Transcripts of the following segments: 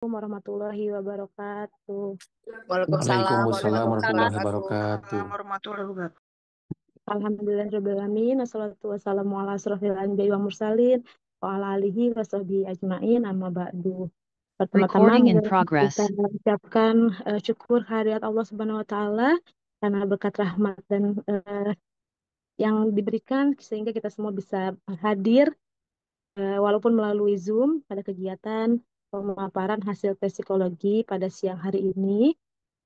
Assalamualaikum warahmatullahi wabarakatuh. Waalaikumsalam Waalaikumsalam warahmatullahi warahmatullahi wabarakatuh. wabarakatuh. Waalaikumsalam warahmatullahi wabarakatuh. Alhamdulillahirrahmanirrahim. Wassalatu wassalamu ala asrofil anbiya'i wa mursalin wa ala alihi wa sahbihi ajma'in amma ba'du. Pertama-tama Recording in mari kita progress. ucapkan syukur kehadirat Allah Subhanahu wa taala karena berkat rahmat dan yang diberikan sehingga kita semua bisa hadir walaupun melalui Zoom pada kegiatan pemaparan hasil tes psikologi pada siang hari ini.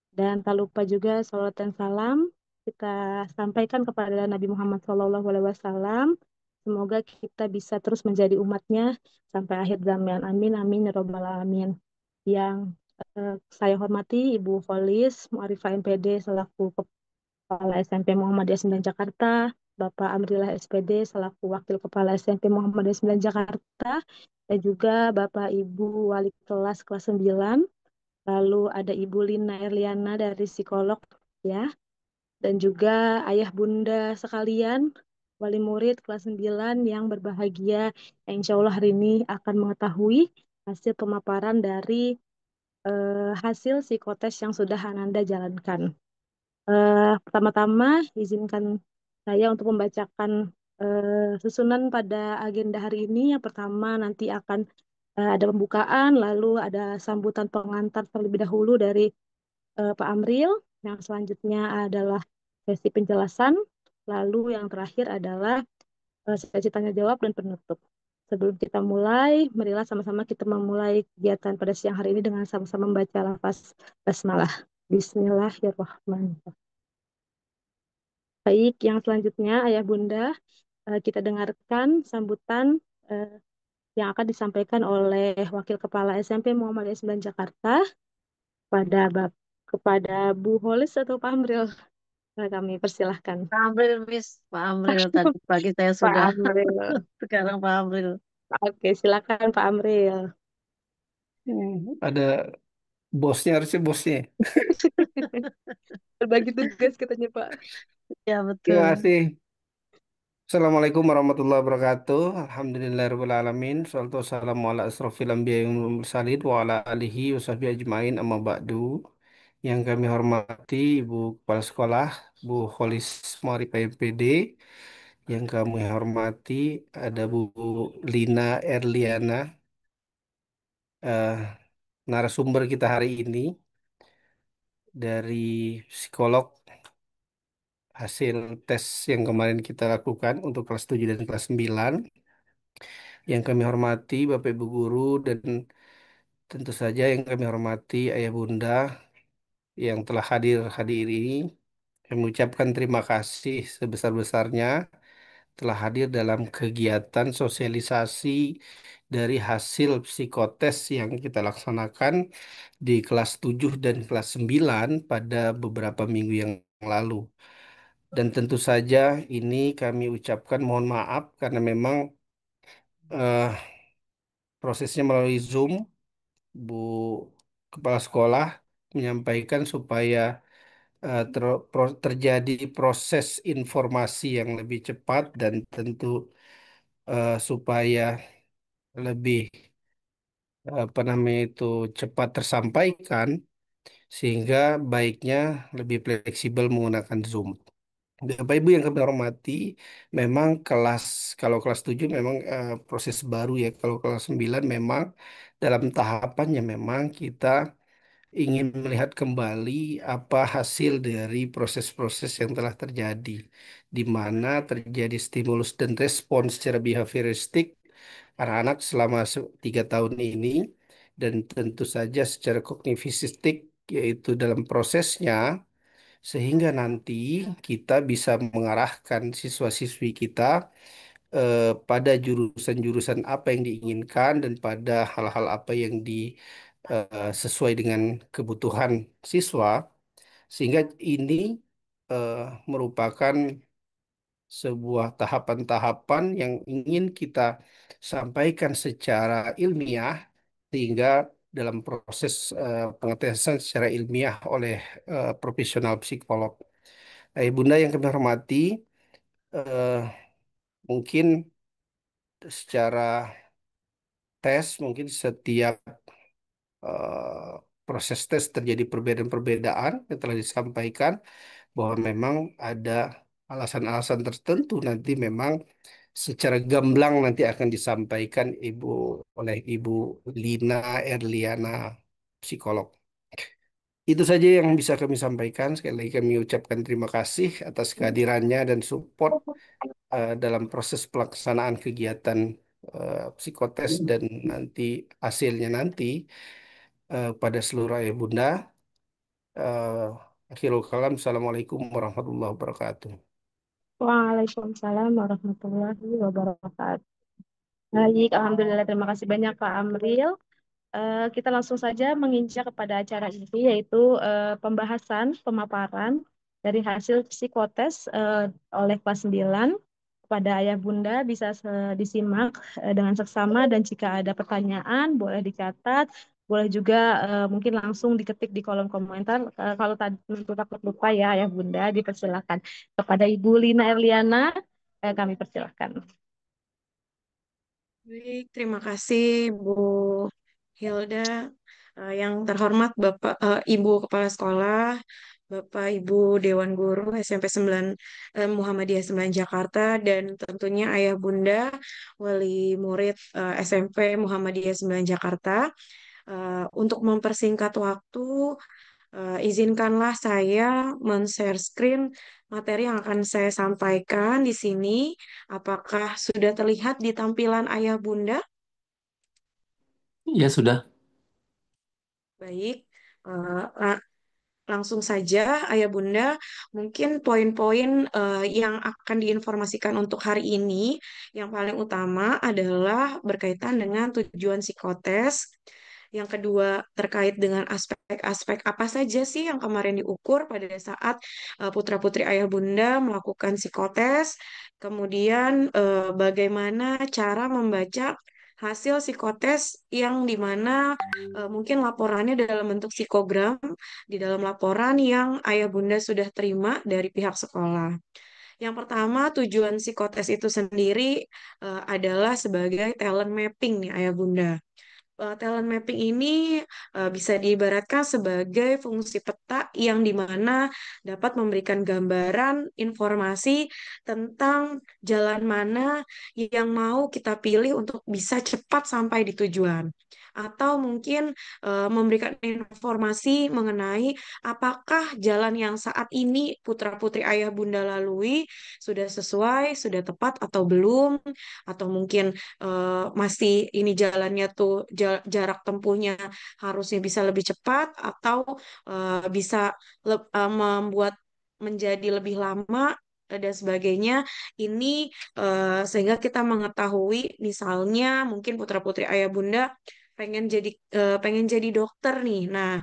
Dan tak lupa juga salawat dan salam kita sampaikan kepada Nabi Muhammad SAW. Semoga kita bisa terus menjadi umatnya sampai akhir zaman. Amin, amin, ya robbal alamin. Yang saya hormati Ibu Kholis, Muarifah MPD selaku Kepala SMP Muhammadiyah 9 Jakarta, Bapak Amrillah SPD selaku Wakil Kepala SMP Muhammadiyah 9 Jakarta, dan juga Bapak Ibu Wali kelas 9. Lalu ada Ibu Lina Erliana dari psikolog ya, dan juga ayah bunda sekalian, wali murid kelas 9 yang berbahagia yang insya Allah hari ini akan mengetahui hasil pemaparan dari hasil psikotes yang sudah Ananda jalankan. Pertama-tama izinkan saya untuk membacakan susunan pada agenda hari ini. Yang pertama nanti akan ada pembukaan, lalu ada sambutan pengantar terlebih dahulu dari Pak Amril. Yang selanjutnya adalah sesi penjelasan. Lalu yang terakhir adalah sesi tanya jawab dan penutup. Sebelum kita mulai, marilah sama-sama kita memulai kegiatan pada siang hari ini dengan sama-sama membaca lafaz basmalah. Bismillahirrahmanirrahim. Baik, yang selanjutnya Ayah Bunda, kita dengarkan sambutan eh, yang akan disampaikan oleh Wakil Kepala SMP Muhammadiyah 9 Jakarta pada kepada Bu Holis atau Pak Amril. Kami persilahkan. Pak Amril, Miss. Pak Amril, tadi pagi saya Pak sudah, Amril. sekarang Pak Amril. Oke, silakan Pak Amril. Ada bosnya, harusnya bosnya. Berbagi tugas katanya Pak. Ya, Terima betul. kasih. Assalamualaikum warahmatullahi wabarakatuh. Alhamdulillahirrahmanirrahim. Salatu wassalamu ala asrofil anbiya'i wal mursalin wa ala alihi wa sahbihi ajma'in amma ba'du. Yang kami hormati Ibu Kepala Sekolah, Bu Kholis Mari PMPD. Yang kami hormati ada Bu Lina Erliana, eh, narasumber kita hari ini dari psikolog, hasil tes yang kemarin kita lakukan untuk kelas 7 dan kelas 9. Yang kami hormati Bapak Ibu guru dan tentu saja yang kami hormati Ayah Bunda yang telah hadir ini. Kami mengucapkan terima kasih sebesar-besarnya telah hadir dalam kegiatan sosialisasi dari hasil psikotes yang kita laksanakan di kelas 7 dan kelas 9 pada beberapa minggu yang lalu. Dan tentu saja ini kami ucapkan mohon maaf karena memang eh, prosesnya melalui Zoom. Bu Kepala Sekolah menyampaikan supaya terjadi proses informasi yang lebih cepat dan tentu supaya lebih apa namanya itu cepat tersampaikan sehingga baiknya lebih fleksibel menggunakan Zoom. Bapak Ibu yang kami hormati, memang kalau kelas 7 memang proses baru ya. Kalau kelas 9 memang dalam tahapannya memang kita ingin melihat kembali apa hasil dari proses-proses yang telah terjadi, di mana terjadi stimulus dan respons secara behavioristik anak-anak selama 3 tahun ini, dan tentu saja secara kognitivistik, yaitu dalam prosesnya sehingga nanti kita bisa mengarahkan siswa-siswi kita pada jurusan-jurusan apa yang diinginkan dan pada hal-hal apa yang sesuai dengan kebutuhan siswa, sehingga ini eh, merupakan sebuah tahapan-tahapan yang ingin kita sampaikan secara ilmiah, sehingga dalam proses pengetesan secara ilmiah oleh profesional psikolog. Bunda yang kami hormati, eh, mungkin secara tes, mungkin setiap eh, proses tes terjadi perbedaan-perbedaan yang telah disampaikan, bahwa memang ada alasan-alasan tertentu nanti memang secara gamblang nanti akan disampaikan oleh Ibu Lina Erliana, psikolog. Itu saja yang bisa kami sampaikan. Sekali lagi kami ucapkan terima kasih atas kehadirannya dan support dalam proses pelaksanaan kegiatan psikotes dan nanti hasilnya nanti pada seluruh ayah bunda. Eh, Akhirul kalam, Assalamualaikum warahmatullahi wabarakatuh. Waalaikumsalam warahmatullahi wabarakatuh. Baik, Alhamdulillah. Terima kasih banyak Pak Amril. Kita langsung saja menginjak kepada acara inti, yaitu pembahasan pemaparan dari hasil psikotes oleh kelas 9 kepada ayah bunda. Bisa disimak dengan seksama, dan jika ada pertanyaan boleh dicatat, boleh juga mungkin langsung diketik di kolom komentar. Kalau tadi takut lupa ya ayah bunda, dipersilakan. Kepada Ibu Lina Erliana, kami persilakan. Baik, terima kasih Bu Hilda. Yang terhormat Ibu Kepala Sekolah, Bapak Ibu Dewan Guru SMP 9 Muhammadiyah 9 Jakarta, dan tentunya Ayah Bunda Wali Murid SMP Muhammadiyah 9 Jakarta. Untuk mempersingkat waktu, izinkanlah saya men-share screen materi yang akan saya sampaikan di sini. Apakah sudah terlihat di tampilan Ayah Bunda? Ya sudah. Baik, langsung saja Ayah Bunda, mungkin poin-poin yang akan diinformasikan untuk hari ini, yang paling utama adalah berkaitan dengan tujuan psikotes. Yang kedua, terkait dengan aspek-aspek apa saja sih yang kemarin diukur pada saat putra-putri Ayah Bunda melakukan psikotes. Kemudian, bagaimana cara membaca hasil psikotes yang dimana mungkin laporannya dalam bentuk psikogram di dalam laporan yang Ayah Bunda sudah terima dari pihak sekolah. Yang pertama, tujuan psikotes itu sendiri adalah sebagai talent mapping nih Ayah Bunda. Talent mapping ini bisa diibaratkan sebagai fungsi peta yang dimana dapat memberikan gambaran informasi tentang jalan mana yang mau kita pilih untuk bisa cepat sampai di tujuan. Atau mungkin memberikan informasi mengenai apakah jalan yang saat ini putra-putri ayah bunda lalui sudah sesuai, sudah tepat atau belum, atau mungkin masih ini jalannya tuh jarak tempuhnya harusnya bisa lebih cepat, atau bisa membuat menjadi lebih lama dan sebagainya. Ini sehingga kita mengetahui misalnya mungkin putra-putri ayah bunda pengen jadi dokter nih. Nah,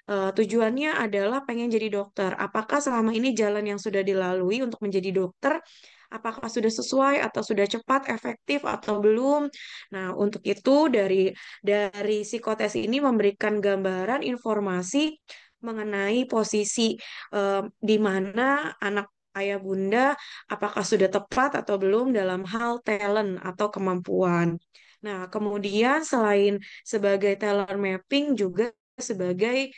tujuannya adalah pengen jadi dokter. Apakah selama ini jalan yang sudah dilalui untuk menjadi dokter, apakah sudah sesuai atau sudah cepat, efektif atau belum? Nah, untuk itu dari psikotes ini memberikan gambaran informasi mengenai posisi di mana anak ayah bunda apakah sudah tepat atau belum dalam hal talent atau kemampuan. Nah, kemudian selain sebagai talent mapping juga sebagai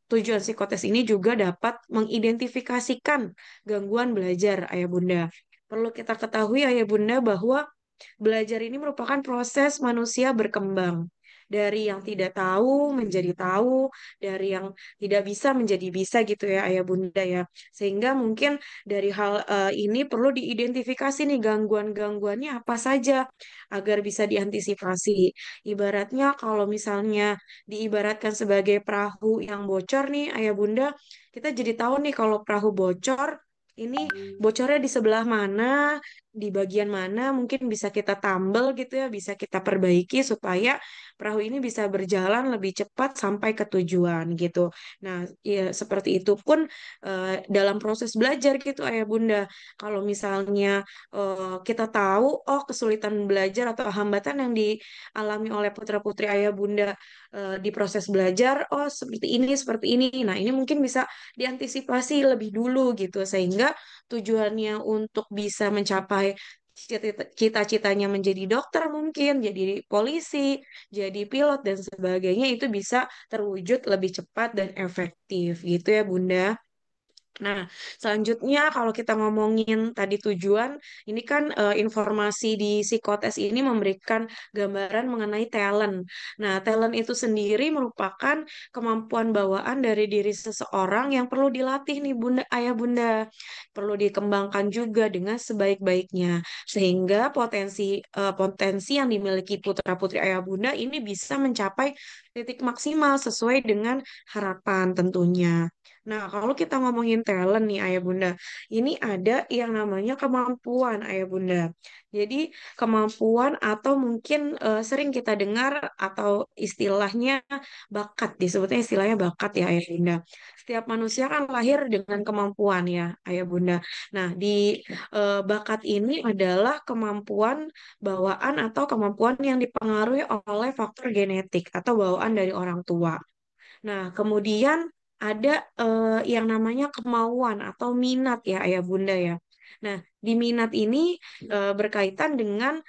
tujuan psikotes ini juga dapat mengidentifikasikan gangguan belajar ayah bunda. Perlu kita ketahui ayah bunda bahwa belajar ini merupakan proses manusia berkembang. Dari yang tidak tahu menjadi tahu, dari yang tidak bisa menjadi bisa gitu ya ayah bunda ya. Sehingga mungkin dari hal ini perlu diidentifikasi nih gangguan-gangguannya apa saja agar bisa diantisipasi. Ibaratnya kalau misalnya diibaratkan sebagai perahu yang bocor nih ayah bunda, kita jadi tahu nih kalau perahu bocor ini bocornya di sebelah mana, di bagian mana mungkin bisa kita tambal gitu ya, bisa kita perbaiki supaya perahu ini bisa berjalan lebih cepat sampai ke tujuan gitu. Nah, ya seperti itu pun dalam proses belajar gitu Ayah Bunda. Kalau misalnya kita tahu oh kesulitan belajar atau hambatan yang dialami oleh putra-putri Ayah Bunda di proses belajar, oh seperti ini, seperti ini. Nah, ini mungkin bisa diantisipasi lebih dulu gitu sehingga tujuannya untuk bisa mencapai cita-citanya menjadi dokter mungkin, jadi polisi, jadi pilot dan sebagainya itu bisa terwujud lebih cepat dan efektif gitu ya Bunda. Nah, selanjutnya kalau kita ngomongin tadi tujuan, ini kan informasi di psikotes ini memberikan gambaran mengenai talent. Nah, talent itu sendiri merupakan kemampuan bawaan dari diri seseorang yang perlu dilatih nih Bunda, Ayah Bunda. Perlu dikembangkan juga dengan sebaik-baiknya. Sehingga potensi yang dimiliki putra-putri Ayah Bunda ini bisa mencapai titik maksimal sesuai dengan harapan tentunya. Nah, kalau kita ngomongin talent nih Ayah Bunda, ini ada yang namanya kemampuan Ayah Bunda. Jadi kemampuan atau mungkin sering kita dengar atau istilahnya bakat, disebutnya istilahnya bakat ya Ayah Bunda. Setiap manusia kan lahir dengan kemampuan ya Ayah Bunda. Nah, di bakat ini adalah kemampuan bawaan atau kemampuan yang dipengaruhi oleh faktor genetik atau bawaan dari orang tua. Nah, kemudian ada yang namanya kemauan atau minat ya Ayah Bunda ya. Nah, di minat ini berkaitan dengan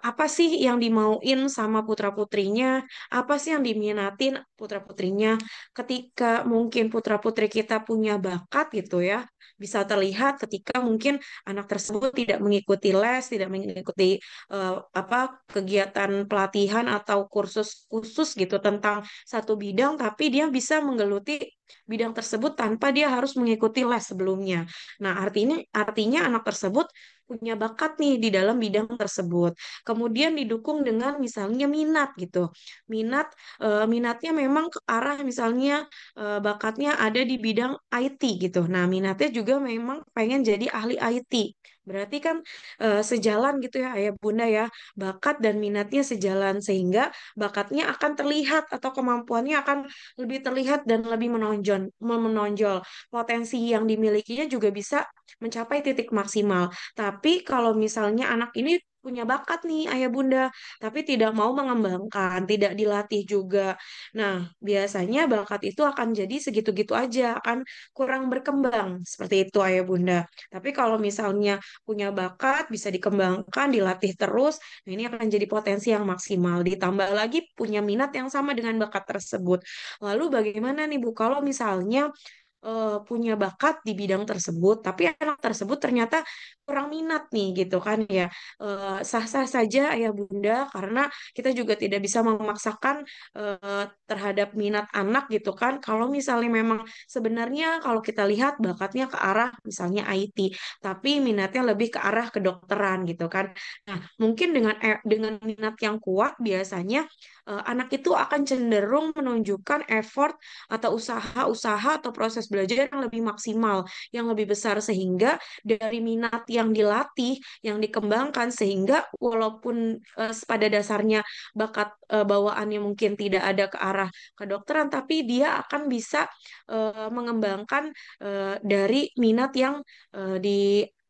apa sih yang dimauin sama putra-putrinya, apa sih yang diminatin putra-putrinya. Ketika mungkin putra-putri kita punya bakat gitu ya, bisa terlihat ketika mungkin anak tersebut tidak mengikuti les, tidak mengikuti kegiatan pelatihan atau kursus khusus gitu tentang satu bidang, tapi dia bisa menggeluti bidang tersebut tanpa dia harus mengikuti les sebelumnya. Nah, artinya anak tersebut punya bakat nih di dalam bidang tersebut. Kemudian didukung dengan misalnya minat gitu. Minatnya memang ke arah misalnya bakatnya ada di bidang IT gitu. Nah, minatnya juga memang pengen jadi ahli IT. Berarti kan sejalan gitu ya Ayah Bunda ya. Bakat dan minatnya sejalan sehingga bakatnya akan terlihat atau kemampuannya akan lebih terlihat dan lebih menonjol. Potensi yang dimilikinya juga bisa mencapai titik maksimal. Tapi kalau misalnya anak ini punya bakat nih ayah bunda, tapi tidak mau mengembangkan, tidak dilatih juga. Nah, biasanya bakat itu akan jadi segitu-gitu aja, akan kurang berkembang. Seperti itu ayah bunda. Tapi kalau misalnya punya bakat, bisa dikembangkan, dilatih terus, nah ini akan jadi potensi yang maksimal. Ditambah lagi punya minat yang sama dengan bakat tersebut. Lalu bagaimana nih Bu, kalau misalnya punya bakat di bidang tersebut, tapi anak tersebut ternyata kurang minat nih gitu kan ya. Sah-sah saja ayah bunda karena kita juga tidak bisa memaksakan terhadap minat anak gitu kan. Kalau misalnya memang sebenarnya kalau kita lihat bakatnya ke arah misalnya IT, tapi minatnya lebih ke arah kedokteran gitu kan. Nah, mungkin dengan minat yang kuat biasanya anak itu akan cenderung menunjukkan effort atau usaha-usaha atau proses belajar yang lebih maksimal, yang lebih besar sehingga dari minat yang dilatih, yang dikembangkan sehingga walaupun pada dasarnya bakat bawaannya mungkin tidak ada ke arah kedokteran, tapi dia akan bisa mengembangkan dari minat yang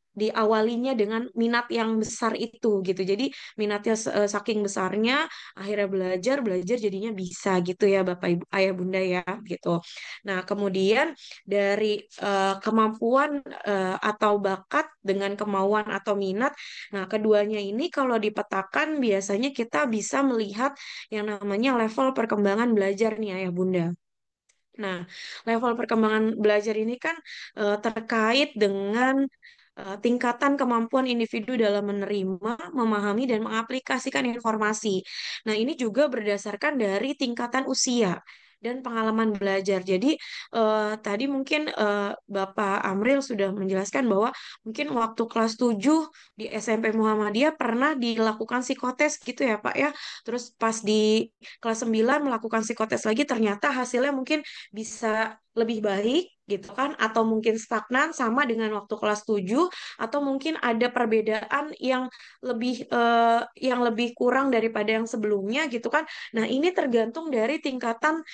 diawalinya dengan minat yang besar itu gitu. Jadi minatnya saking besarnya akhirnya belajar belajar jadinya bisa gitu ya Bapak Ibu Ayah Bunda ya gitu. Nah, kemudian dari kemampuan atau bakat dengan kemauan atau minat, nah keduanya ini kalau dipetakan biasanya kita bisa melihat yang namanya level perkembangan belajar nih Ayah Bunda. Nah, level perkembangan belajar ini kan terkait dengan tingkatan kemampuan individu dalam menerima, memahami, dan mengaplikasikan informasi. Nah, ini juga berdasarkan dari tingkatan usia dan pengalaman belajar. Jadi, tadi mungkin Bapak Amril sudah menjelaskan bahwa mungkin waktu kelas 7 di SMP Muhammadiyah pernah dilakukan psikotes gitu ya, Pak ya. Terus pas di kelas 9 melakukan psikotes lagi, ternyata hasilnya mungkin bisa lebih baik gitu kan atau mungkin stagnan sama dengan waktu kelas 7 atau mungkin ada perbedaan yang lebih kurang daripada yang sebelumnya gitu kan. Nah, ini tergantung dari tingkatan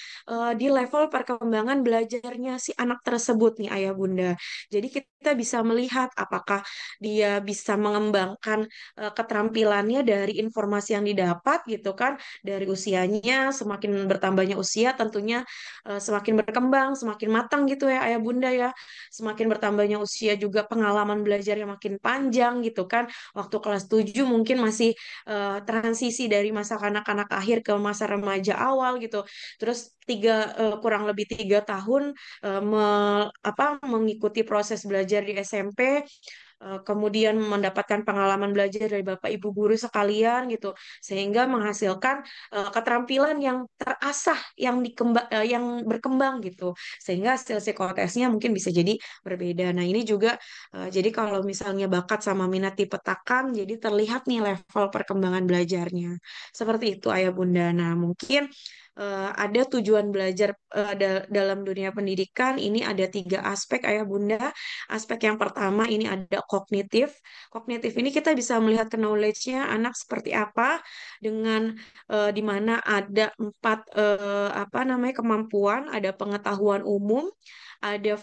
di level perkembangan belajarnya si anak tersebut nih Ayah Bunda. Jadi kita bisa melihat apakah dia bisa mengembangkan keterampilannya dari informasi yang didapat gitu kan dari usianya, semakin bertambahnya usia tentunya semakin berkembang, semakin matang gitu ya ayah bunda ya. Semakin bertambahnya usia juga pengalaman belajarnya makin panjang gitu kan. Waktu kelas 7 mungkin masih transisi dari masa kanak-kanak akhir ke masa remaja awal gitu. Terus kurang lebih 3 tahun mengikuti proses belajar di SMP, kemudian mendapatkan pengalaman belajar dari Bapak Ibu guru sekalian gitu, sehingga menghasilkan keterampilan yang terasah, yang berkembang gitu, sehingga hasil psikotesnya mungkin bisa jadi berbeda. Nah, ini juga jadi kalau misalnya bakat sama minat dipetakan, jadi terlihat nih level perkembangan belajarnya. Seperti itu Ayah Bunda. Nah, mungkin ada tujuan belajar dalam dunia pendidikan ini ada 3 aspek Ayah Bunda. Aspek yang pertama ini ada kognitif. Kognitif ini kita bisa melihat knowledge-nya anak seperti apa dengan di mana ada 4 kemampuan, ada pengetahuan umum, ada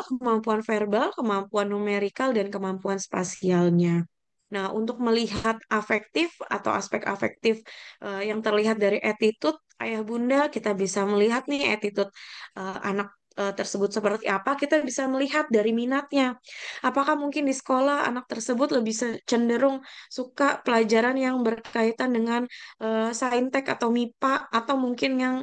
kemampuan verbal, kemampuan numerikal dan kemampuan spasialnya. Nah, untuk melihat afektif atau aspek afektif yang terlihat dari attitude ayah bunda, kita bisa melihat nih attitude anak tersebut seperti apa, kita bisa melihat dari minatnya. Apakah mungkin di sekolah anak tersebut lebih cenderung suka pelajaran yang berkaitan dengan saintek atau MIPA, atau mungkin yang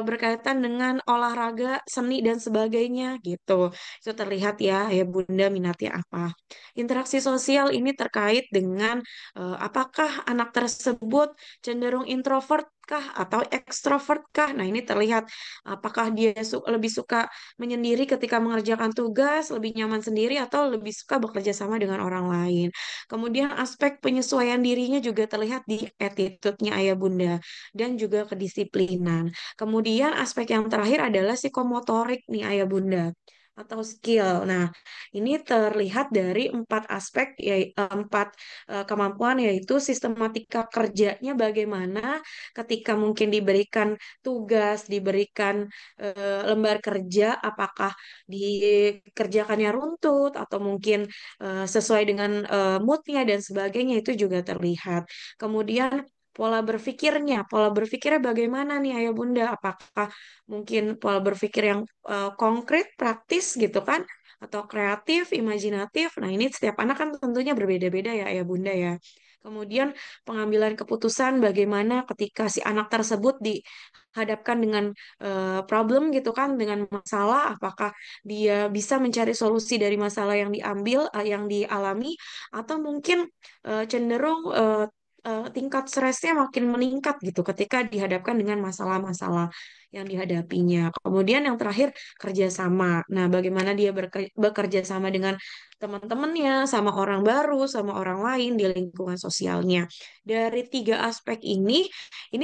berkaitan dengan olahraga, seni, dan sebagainya gitu. Itu terlihat ya, ya Bunda minatnya apa. Interaksi sosial ini terkait dengan apakah anak tersebut cenderung introvert kah atau ekstrovert kah? Nah, ini terlihat apakah dia lebih suka menyendiri ketika mengerjakan tugas, lebih nyaman sendiri atau lebih suka bekerja sama dengan orang lain. Kemudian aspek penyesuaian dirinya juga terlihat di attitude-nya ayah bunda dan juga kedisiplinan. Kemudian aspek yang terakhir adalah psikomotorik nih ayah bunda atau skill. Nah, ini terlihat dari 4 aspek, ya 4 kemampuan, yaitu sistematika kerjanya bagaimana ketika mungkin diberikan tugas, diberikan lembar kerja, apakah dikerjakannya runtut atau mungkin sesuai dengan moodnya dan sebagainya, itu juga terlihat. Kemudian pola berpikirnya bagaimana nih Ayah Bunda? Apakah mungkin pola berpikir yang konkret, praktis gitu kan? Atau kreatif, imajinatif. Nah, ini setiap anak kan tentunya berbeda-beda ya Ayah Bunda ya. Kemudian pengambilan keputusan bagaimana ketika si anak tersebut dihadapkan dengan problem gitu kan, dengan masalah, apakah dia bisa mencari solusi dari masalah yang yang dialami, atau mungkin cenderung tingkat stresnya makin meningkat gitu ketika dihadapkan dengan masalah-masalah yang dihadapinya. Kemudian yang terakhir kerjasama. Nah, bagaimana dia bekerja sama dengan teman-temannya, sama orang baru, sama orang lain di lingkungan sosialnya. Dari 3 aspek ini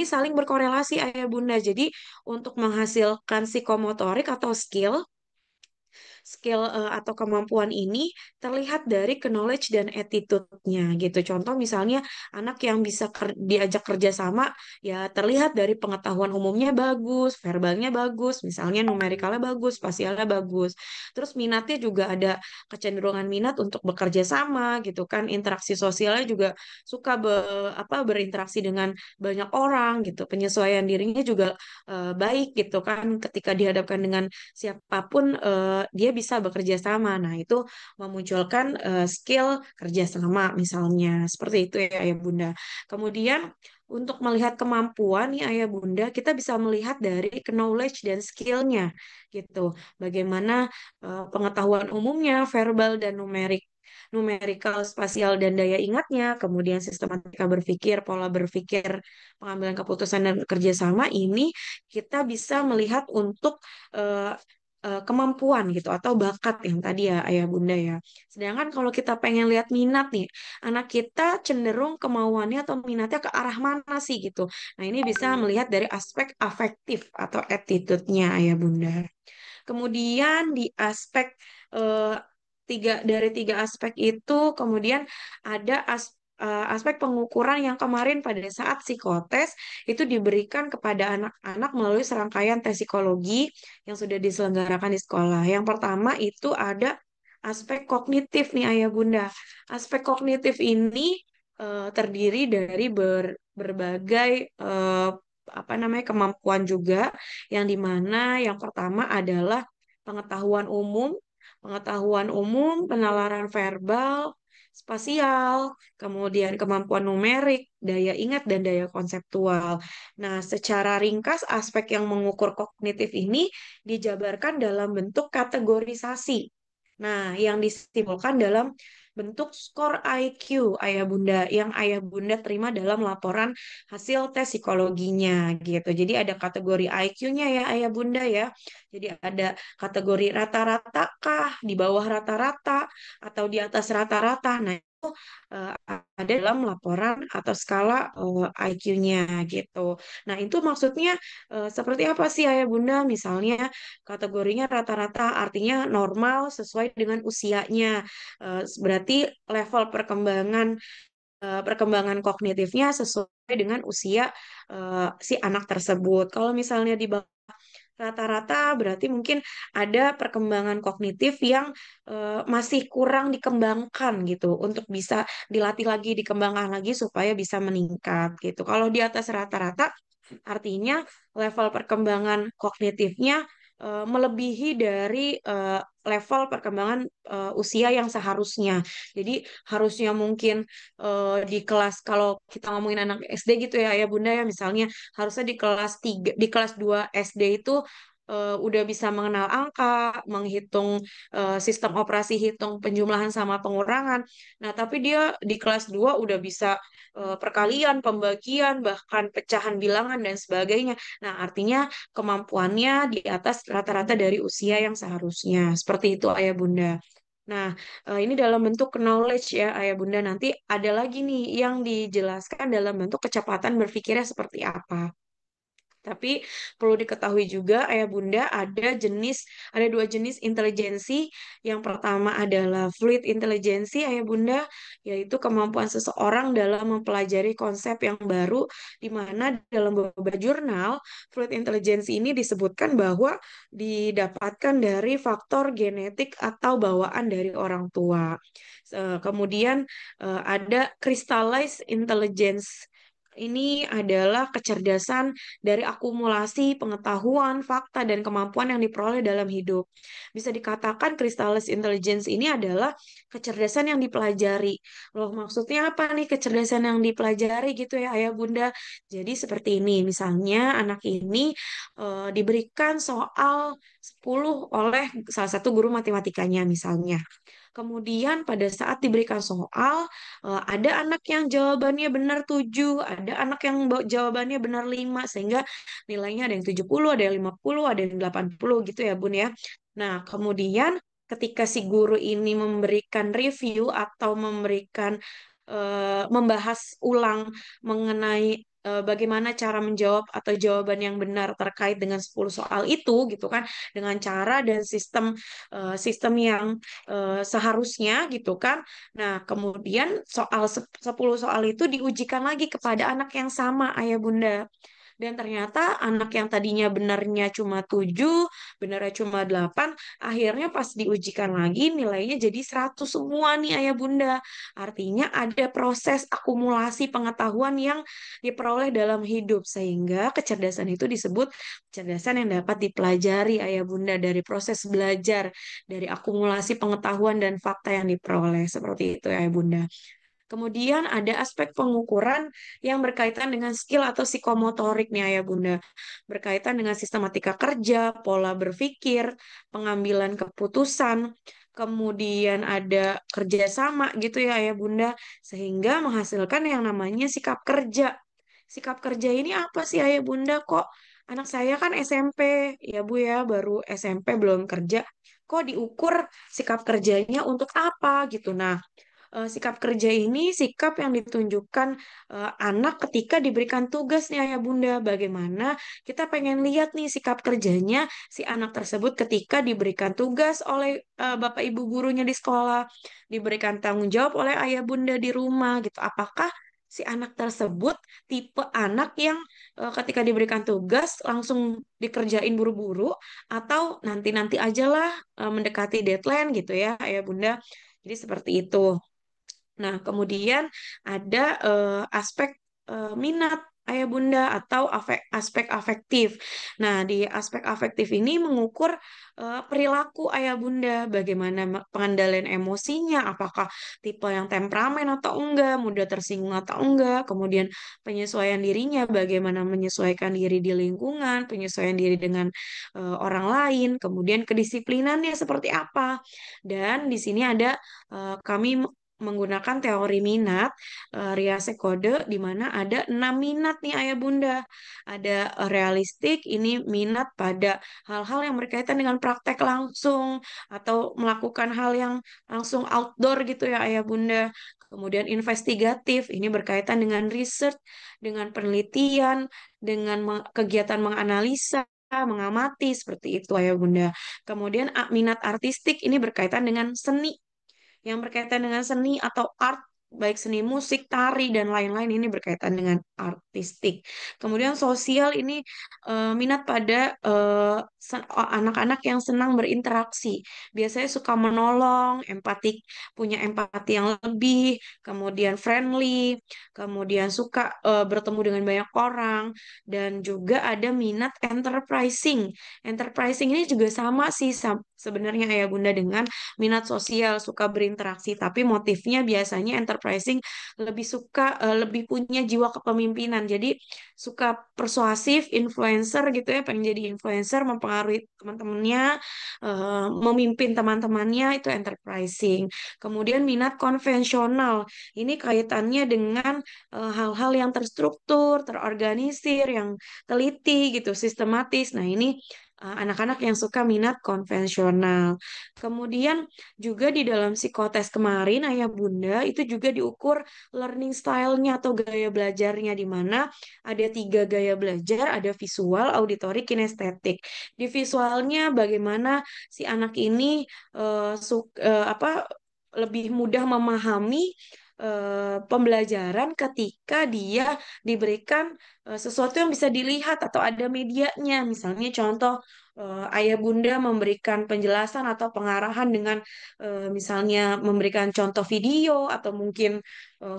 saling berkorelasi ayah bunda. Jadi untuk menghasilkan psikomotorik atau skill atau kemampuan ini terlihat dari knowledge dan attitude-nya gitu. Contoh misalnya anak yang bisa diajak kerja sama ya terlihat dari pengetahuan umumnya bagus, verbalnya bagus, misalnya numerikalnya bagus, spasialnya bagus. Terus minatnya juga ada kecenderungan minat untuk bekerja sama gitu kan. Interaksi sosialnya juga suka berinteraksi dengan banyak orang gitu. Penyesuaian dirinya juga baik gitu kan ketika dihadapkan dengan siapapun dia bisa bekerja sama. Nah, itu memunculkan skill kerjasama misalnya. Seperti itu ya Ayah Bunda. Kemudian untuk melihat kemampuan nih Ayah Bunda, kita bisa melihat dari knowledge dan skillnya gitu. Bagaimana pengetahuan umumnya, verbal dan numerikal, spasial, dan daya ingatnya, kemudian sistematika berpikir, pola berpikir, pengambilan keputusan, dan kerjasama ini kita bisa melihat untuk eh, kemampuan gitu atau bakat yang tadi ya ayah bunda ya. Sedangkan kalau kita pengen lihat minat nih, anak kita cenderung kemauannya atau minatnya ke arah mana sih gitu. Nah, ini bisa melihat dari aspek afektif atau attitude-nya ayah bunda. Kemudian di aspek eh, dari 3 aspek itu, kemudian ada aspek pengukuran yang kemarin pada saat psikotes itu diberikan kepada anak-anak melalui serangkaian tes psikologi yang sudah diselenggarakan di sekolah. Yang pertama itu ada aspek kognitif nih Ayah Bunda. Aspek kognitif ini terdiri dari berbagai kemampuan juga, yang dimana yang pertama adalah pengetahuan umum, penalaran verbal, spasial, kemudian kemampuan numerik, daya ingat, dan daya konseptual. Nah, secara ringkas, aspek yang mengukur kognitif ini dijabarkan dalam bentuk kategorisasi. Nah, yang disimpulkan dalam bentuk skor IQ ayah bunda yang ayah bunda terima dalam laporan hasil tes psikologinya gitu. Jadi ada kategori IQ-nya ya ayah bunda ya. Jadi ada kategori rata-rata kah, di bawah rata-rata, atau di atas rata-rata. Nah, itu eh, ada dalam laporan atau skala IQ-nya gitu. Nah, itu maksudnya seperti apa sih ayah bunda? Misalnya kategorinya rata-rata artinya normal sesuai dengan usianya. Berarti level perkembangan kognitifnya sesuai dengan usia si anak tersebut. Kalau misalnya di bawah rata-rata berarti mungkin ada perkembangan kognitif yang masih kurang dikembangkan gitu untuk bisa dilatih lagi, dikembangkan lagi supaya bisa meningkat gitu. Kalau di atas rata-rata artinya level perkembangan kognitifnya melebihi dari level perkembangan usia yang seharusnya. Jadi harusnya mungkin di kelas kalau kita ngomongin anak SD gitu ya Bunda ya misalnya harusnya di kelas 3 di kelas 2 SD itu udah bisa mengenal angka, menghitung sistem operasi hitung penjumlahan sama pengurangan. Nah, tapi dia di kelas 2 udah bisa perkalian, pembagian, bahkan pecahan bilangan dan sebagainya. Nah, artinya kemampuannya di atas rata-rata dari usia yang seharusnya. Seperti itu, Ayah Bunda. Nah, ini dalam bentuk knowledge ya, Ayah Bunda. Nanti ada lagi nih yang dijelaskan dalam bentuk kecepatan berpikirnya seperti apa. Tapi perlu diketahui juga, ayah bunda, ada dua jenis intelijensi. Yang pertama adalah fluid intelijensi, ayah bunda, yaitu kemampuan seseorang dalam mempelajari konsep yang baru, di mana dalam beberapa jurnal, fluid intelijensi ini disebutkan bahwa didapatkan dari faktor genetik atau bawaan dari orang tua. Kemudian ada crystallized intelligence. Ini adalah kecerdasan dari akumulasi pengetahuan, fakta, dan kemampuan yang diperoleh dalam hidup. Bisa dikatakan crystallized intelligence ini adalah kecerdasan yang dipelajari. Loh, maksudnya apa nih kecerdasan yang dipelajari gitu ya, Ayah Bunda? Jadi seperti ini, misalnya anak ini diberikan soal 10 oleh salah satu guru matematikanya misalnya. Kemudian pada saat diberikan soal, ada anak yang jawabannya benar 7, ada anak yang jawabannya benar 5, sehingga nilainya ada yang 70, ada yang 50, ada yang 80 gitu ya Bun ya. Nah, kemudian ketika si guru ini memberikan review atau membahas ulang mengenai bagaimana cara menjawab atau jawaban yang benar terkait dengan 10 soal itu gitu kan dengan cara dan sistem yang seharusnya gitu kan. Nah, kemudian 10 soal itu diujikan lagi kepada anak yang sama, Ayah Bunda. Dan ternyata anak yang tadinya benarnya cuma 7, benarnya cuma 8, akhirnya pas diujikan lagi nilainya jadi 100 semua nih Ayah Bunda. Artinya ada proses akumulasi pengetahuan yang diperoleh dalam hidup sehingga kecerdasan itu disebut kecerdasan yang dapat dipelajari Ayah Bunda dari proses belajar, dari akumulasi pengetahuan dan fakta yang diperoleh. Seperti itu Ayah Bunda. Kemudian ada aspek pengukuran yang berkaitan dengan skill atau psikomotorik nih Ayah Bunda. Berkaitan dengan sistematika kerja, pola berpikir, pengambilan keputusan, kemudian ada kerjasama gitu ya Ayah Bunda, sehingga menghasilkan yang namanya sikap kerja. Sikap kerja ini apa sih Ayah Bunda? Kok anak saya kan SMP, ya Bu ya, baru SMP belum kerja. Kok diukur sikap kerjanya untuk apa gitu. Nah, sikap kerja ini sikap yang ditunjukkan anak ketika diberikan tugas nih ayah bunda. Bagaimana kita pengen lihat nih sikap kerjanya si anak tersebut ketika diberikan tugas oleh bapak ibu gurunya di sekolah, diberikan tanggung jawab oleh ayah bunda di rumah gitu. Apakah si anak tersebut tipe anak yang ketika diberikan tugas langsung dikerjain buru-buru atau nanti-nanti ajalah mendekati deadline gitu ya ayah bunda. Jadi seperti itu. Nah, kemudian ada aspek minat. ayah bunda atau aspek afektif. Nah, di aspek afektif ini mengukur perilaku ayah bunda, bagaimana pengendalian emosinya, apakah tipe yang temperamen atau enggak, mudah tersinggung atau enggak, kemudian penyesuaian dirinya, bagaimana menyesuaikan diri di lingkungan, penyesuaian diri dengan orang lain, kemudian kedisiplinannya seperti apa. Dan di sini ada kami menggunakan teori minat Riase Kode di mana ada 6 minat nih ayah bunda. Ada realistik, ini minat pada hal-hal yang berkaitan dengan praktek langsung atau melakukan hal yang langsung outdoor gitu ya ayah bunda. Kemudian investigatif, ini berkaitan dengan research, dengan penelitian, dengan kegiatan menganalisa, mengamati seperti itu ayah bunda. Kemudian minat artistik ini berkaitan dengan seni, yang berkaitan dengan seni atau art, baik seni musik, tari, dan lain-lain ini berkaitan dengan artistik. Kemudian sosial ini minat pada anak-anak yang senang berinteraksi. Biasanya suka menolong, empatik, punya empati yang lebih, kemudian friendly, kemudian suka bertemu dengan banyak orang, dan juga ada minat enterprising. Enterprising ini juga sama sih sebenarnya ayah bunda dengan minat sosial, suka berinteraksi, tapi motifnya biasanya enterprising lebih suka lebih punya jiwa kepemimpinan. Jadi suka persuasif, influencer gitu ya, pengen jadi influencer, mempengaruhi teman-temannya, memimpin teman-temannya itu enterprising. Kemudian minat konvensional. Ini kaitannya dengan hal-hal yang terstruktur, terorganisir, yang teliti gitu, sistematis. Nah, ini anak-anak yang suka minat konvensional. Kemudian juga di dalam psikotes kemarin, ayah bunda itu juga diukur learning style-nya atau gaya belajarnya, di mana ada 3 gaya belajar, ada visual, auditory, kinestetik. Di visualnya bagaimana si anak ini apa lebih mudah memahami pembelajaran ketika dia diberikan sesuatu yang bisa dilihat atau ada medianya. Misalnya contoh ayah bunda memberikan penjelasan atau pengarahan dengan misalnya memberikan contoh video atau mungkin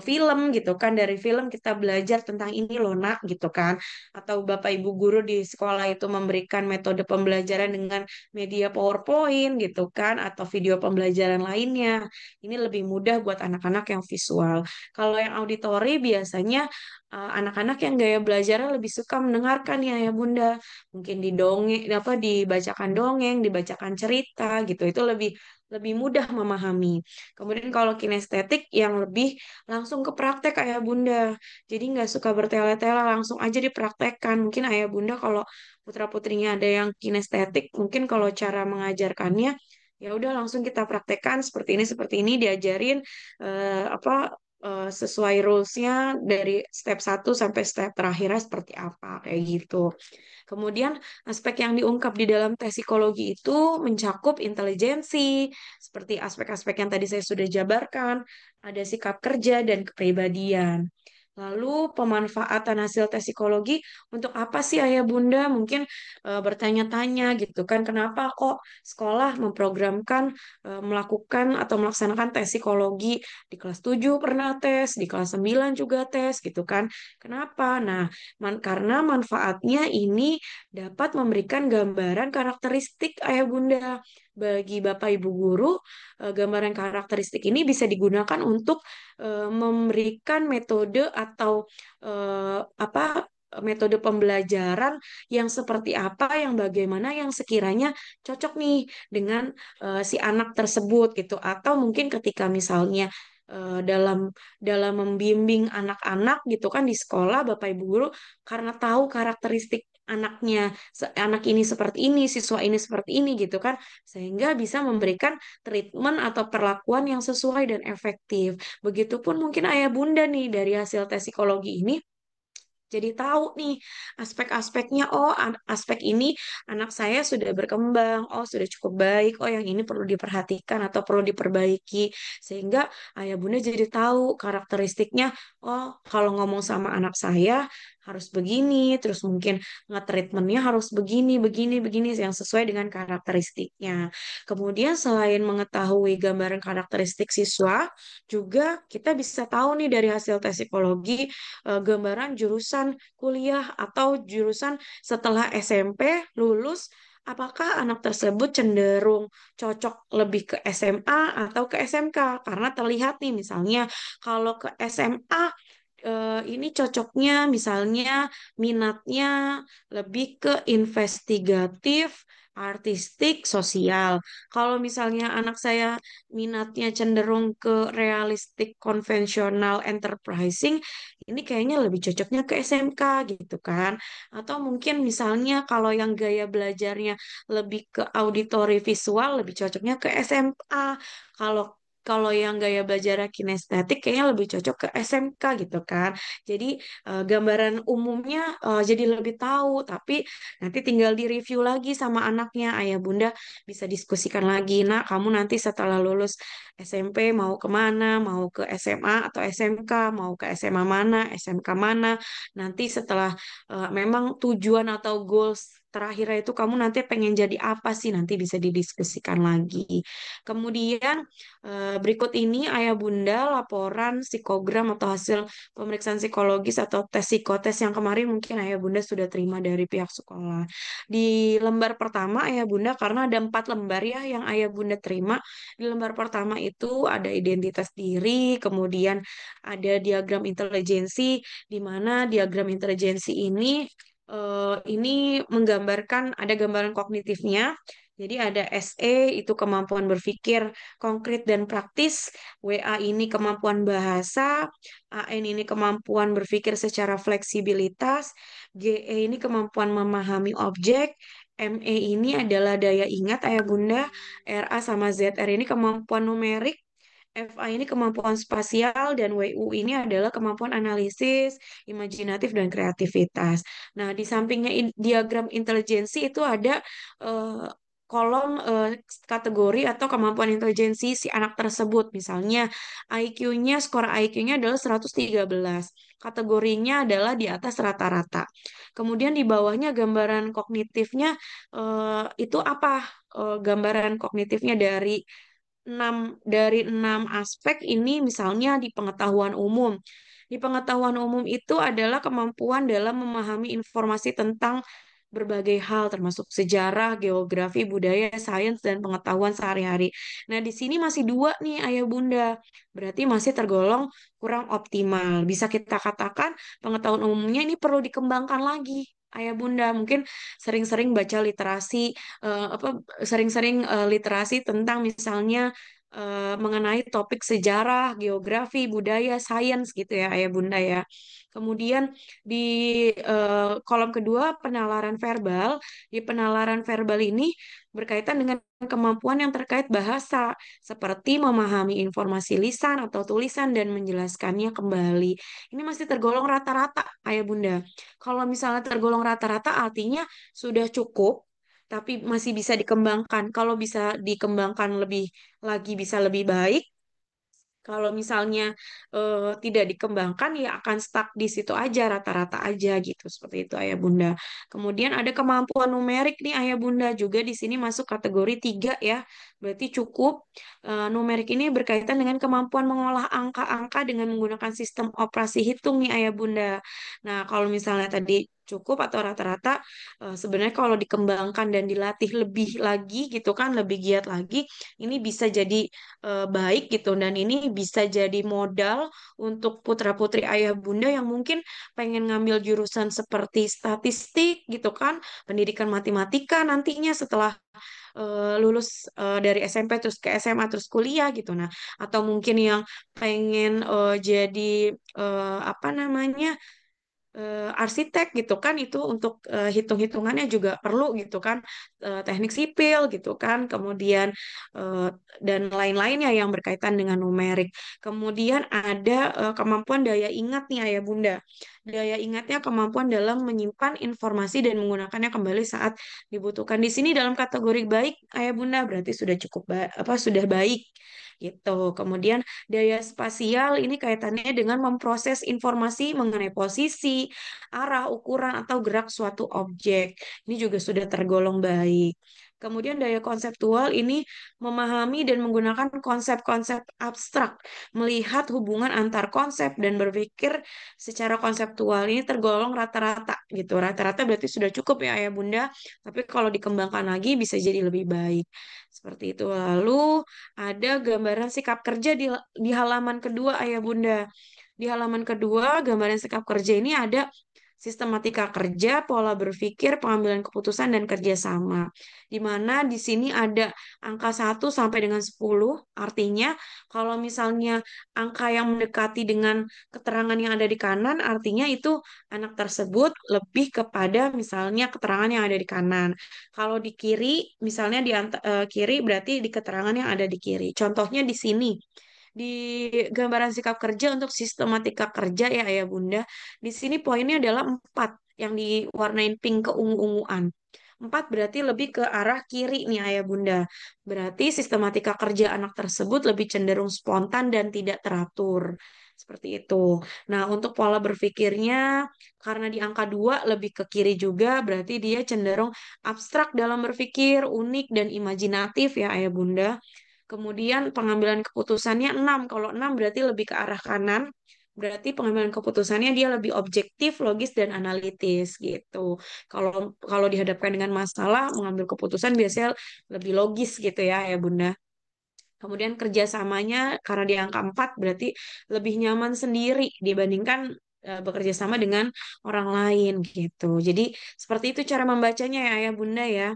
film gitu kan. Dari film kita belajar tentang ini loh nak gitu kan. Atau bapak ibu guru di sekolah itu memberikan metode pembelajaran dengan media PowerPoint gitu kan, atau video pembelajaran lainnya. Ini lebih mudah buat anak-anak yang visual. Kalau yang auditori biasanya anak-anak yang gaya belajarnya lebih suka mendengarkan ya ya Bunda. Mungkin didongeng apa dibacakan dongeng, dibacakan cerita gitu. Itu lebih lebih mudah memahami. Kemudian kalau kinestetik yang lebih langsung ke praktek ayah bunda. Jadi nggak suka bertele-tele, langsung aja dipraktekkan. Mungkin ayah bunda kalau putra-putrinya ada yang kinestetik, mungkin kalau cara mengajarkannya ya udah langsung kita praktekkan seperti ini diajarin apa sesuai rules-nya dari step 1 sampai step terakhirnya seperti apa kayak gitu. Kemudian aspek yang diungkap di dalam tes psikologi itu mencakup intelijensi, seperti aspek-aspek yang tadi saya sudah jabarkan, ada sikap kerja dan kepribadian. Lalu pemanfaatan hasil tes psikologi untuk apa sih ayah bunda? Mungkin bertanya-tanya gitu kan, kenapa kok sekolah memprogramkan melakukan atau melaksanakan tes psikologi di kelas 7 pernah tes, di kelas 9 juga tes gitu kan. Kenapa? Nah, karena manfaatnya ini dapat memberikan gambaran karakteristik ayah bunda. Bagi Bapak Ibu guru, gambaran karakteristik ini bisa digunakan untuk memberikan metode atau apa metode pembelajaran yang seperti apa, yang bagaimana, yang sekiranya cocok nih dengan si anak tersebut gitu. Atau mungkin ketika misalnya dalam dalam membimbing anak-anak gitu kan di sekolah, Bapak Ibu guru karena tahu karakteristik anaknya, anak ini seperti ini, siswa ini seperti ini gitu kan, sehingga bisa memberikan treatment atau perlakuan yang sesuai dan efektif. Begitupun mungkin ayah bunda nih dari hasil tes psikologi ini jadi tahu nih aspek-aspeknya. Oh, aspek ini anak saya sudah berkembang. Oh, sudah cukup baik. Oh, yang ini perlu diperhatikan atau perlu diperbaiki. Sehingga ayah bunda jadi tahu karakteristiknya. Oh, kalau ngomong sama anak saya harus begini, terus mungkin nge-treatmentnya harus begini, begini, begini yang sesuai dengan karakteristiknya. Kemudian selain mengetahui gambaran karakteristik siswa, juga kita bisa tahu nih dari hasil tes psikologi gambaran jurusan kuliah atau jurusan setelah SMP lulus, apakah anak tersebut cenderung cocok lebih ke SMA atau ke SMK? Karena terlihat nih misalnya kalau ke SMA ini cocoknya misalnya minatnya lebih ke investigatif, artistik, sosial. Kalau misalnya anak saya minatnya cenderung ke realistik, konvensional, enterprising, ini kayaknya lebih cocoknya ke SMK gitu kan. Atau mungkin misalnya kalau yang gaya belajarnya lebih ke auditory visual, lebih cocoknya ke SMA. Kalau kalau yang gaya belajar kinestetik kayaknya lebih cocok ke SMK gitu kan. Jadi gambaran umumnya jadi lebih tahu, tapi nanti tinggal di-review lagi sama anaknya. Ayah bunda bisa diskusikan lagi. Nah, kamu nanti setelah lulus SMP mau kemana? Mau ke SMA atau SMK? Mau ke SMA mana? SMK mana? Nanti setelah memang tujuan atau goals terakhirnya itu kamu nanti pengen jadi apa sih? Nanti bisa didiskusikan lagi. Kemudian berikut ini ayah bunda laporan psikogram atau hasil pemeriksaan psikologis atau tes psikotes yang kemarin mungkin ayah bunda sudah terima dari pihak sekolah. Di lembar pertama ayah bunda karena ada 4 lembar ya yang ayah bunda terima. Di lembar pertama itu ada identitas diri, kemudian ada diagram intelijensi, di mana diagram intelijensi ini menggambarkan ada gambaran kognitifnya. Jadi ada SE itu kemampuan berpikir konkret dan praktis, WA ini kemampuan bahasa, AN ini kemampuan berpikir secara fleksibilitas, GE ini kemampuan memahami objek, ME ini adalah daya ingat ayah bunda, RA sama ZR ini kemampuan numerik, FA ini kemampuan spasial, dan WU ini adalah kemampuan analisis, imajinatif, dan kreativitas. Nah, di sampingnya diagram intelijensi itu ada eh, kolom kategori atau kemampuan intelijensi si anak tersebut. Misalnya IQ-nya, skor IQ-nya adalah 113. Kategorinya adalah di atas rata-rata. Kemudian di bawahnya gambaran kognitifnya itu apa? Gambaran kognitifnya dari enam aspek ini misalnya di pengetahuan umum. Di pengetahuan umum itu adalah kemampuan dalam memahami informasi tentang berbagai hal termasuk sejarah, geografi, budaya, sains, dan pengetahuan sehari-hari. Nah, di sini masih 2 nih ayah bunda. Berarti masih tergolong kurang optimal. Bisa kita katakan pengetahuan umumnya ini perlu dikembangkan lagi. Ayah bunda mungkin sering-sering baca literasi apa sering-sering literasi tentang misalnya mengenai topik sejarah, geografi, budaya, sains gitu ya ayah bunda ya. Kemudian di kolom kedua penalaran verbal, di penalaran verbal ini berkaitan dengan kemampuan yang terkait bahasa, seperti memahami informasi lisan atau tulisan dan menjelaskannya kembali. Ini masih tergolong rata-rata, ayah bunda. Kalau misalnya tergolong rata-rata, artinya sudah cukup, tapi masih bisa dikembangkan. Kalau bisa dikembangkan lebih lagi, bisa lebih baik. Kalau misalnya tidak dikembangkan ya akan stuck di situ aja rata-rata aja gitu seperti itu ayah bunda. Kemudian ada kemampuan numerik nih ayah bunda juga di sini masuk kategori 3 ya. Berarti cukup. Numerik ini berkaitan dengan kemampuan mengolah angka-angka dengan menggunakan sistem operasi hitung nih ayah bunda. Nah, kalau misalnya tadi cukup atau rata-rata sebenarnya kalau dikembangkan dan dilatih lebih lagi gitu kan lebih giat lagi ini bisa jadi baik gitu dan ini bisa jadi modal untuk putra-putri ayah bunda yang mungkin pengen ngambil jurusan seperti statistik gitu kan, pendidikan matematika nantinya setelah lulus dari SMP terus ke SMA terus kuliah gitu. Nah, atau mungkin yang pengen jadi apa namanya arsitek gitu kan itu untuk hitung-hitungannya juga perlu gitu kan teknik sipil gitu kan kemudian eh, dan lain-lainnya yang berkaitan dengan numerik kemudian ada kemampuan daya ingat nih ayah bunda daya ingatnya, kemampuan dalam menyimpan informasi dan menggunakannya kembali saat dibutuhkan. Di sini dalam kategori baik, ayah bunda berarti sudah cukup sudah baik gitu. Kemudian daya spasial ini kaitannya dengan memproses informasi mengenai posisi, arah, ukuran atau gerak suatu objek. Ini juga sudah tergolong baik. Kemudian daya konseptual ini memahami dan menggunakan konsep-konsep abstrak, melihat hubungan antar konsep dan berpikir secara konseptual. Ini tergolong rata-rata gitu. Rata-rata berarti sudah cukup ya ayah bunda, tapi kalau dikembangkan lagi bisa jadi lebih baik. Seperti itu. Lalu ada gambaran sikap kerja di halaman kedua ayah bunda. Di halaman kedua, gambaran sikap kerja ini ada sistematika kerja, pola berpikir, pengambilan keputusan, dan kerjasama. Di mana di sini ada angka 1 sampai dengan 10, artinya kalau misalnya angka yang mendekati dengan keterangan yang ada di kanan, artinya itu anak tersebut lebih kepada misalnya keterangan yang ada di kanan. Kalau di kiri, misalnya kiri berarti di keterangan yang ada di kiri. Contohnya di sini di gambaran sikap kerja untuk sistematika kerja ya ayah bunda. Di sini poinnya adalah 4 yang diwarnain pink keungu-unguan. 4 berarti lebih ke arah kiri nih ayah bunda. Berarti sistematika kerja anak tersebut lebih cenderung spontan dan tidak teratur. Seperti itu. Nah, untuk pola berpikirnya, karena di angka 2 lebih ke kiri juga, berarti dia cenderung abstrak dalam berpikir, unik dan imajinatif ya ayah bunda. Kemudian pengambilan keputusannya 6. Kalau 6 berarti lebih ke arah kanan. Berarti pengambilan keputusannya dia lebih objektif, logis, dan analitis gitu. Kalau kalau dihadapkan dengan masalah, mengambil keputusan biasanya lebih logis gitu ya Bunda. Kemudian kerjasamanya karena di angka 4 berarti lebih nyaman sendiri dibandingkan bekerja sama dengan orang lain gitu. Jadi seperti itu cara membacanya ya Ayah Bunda ya.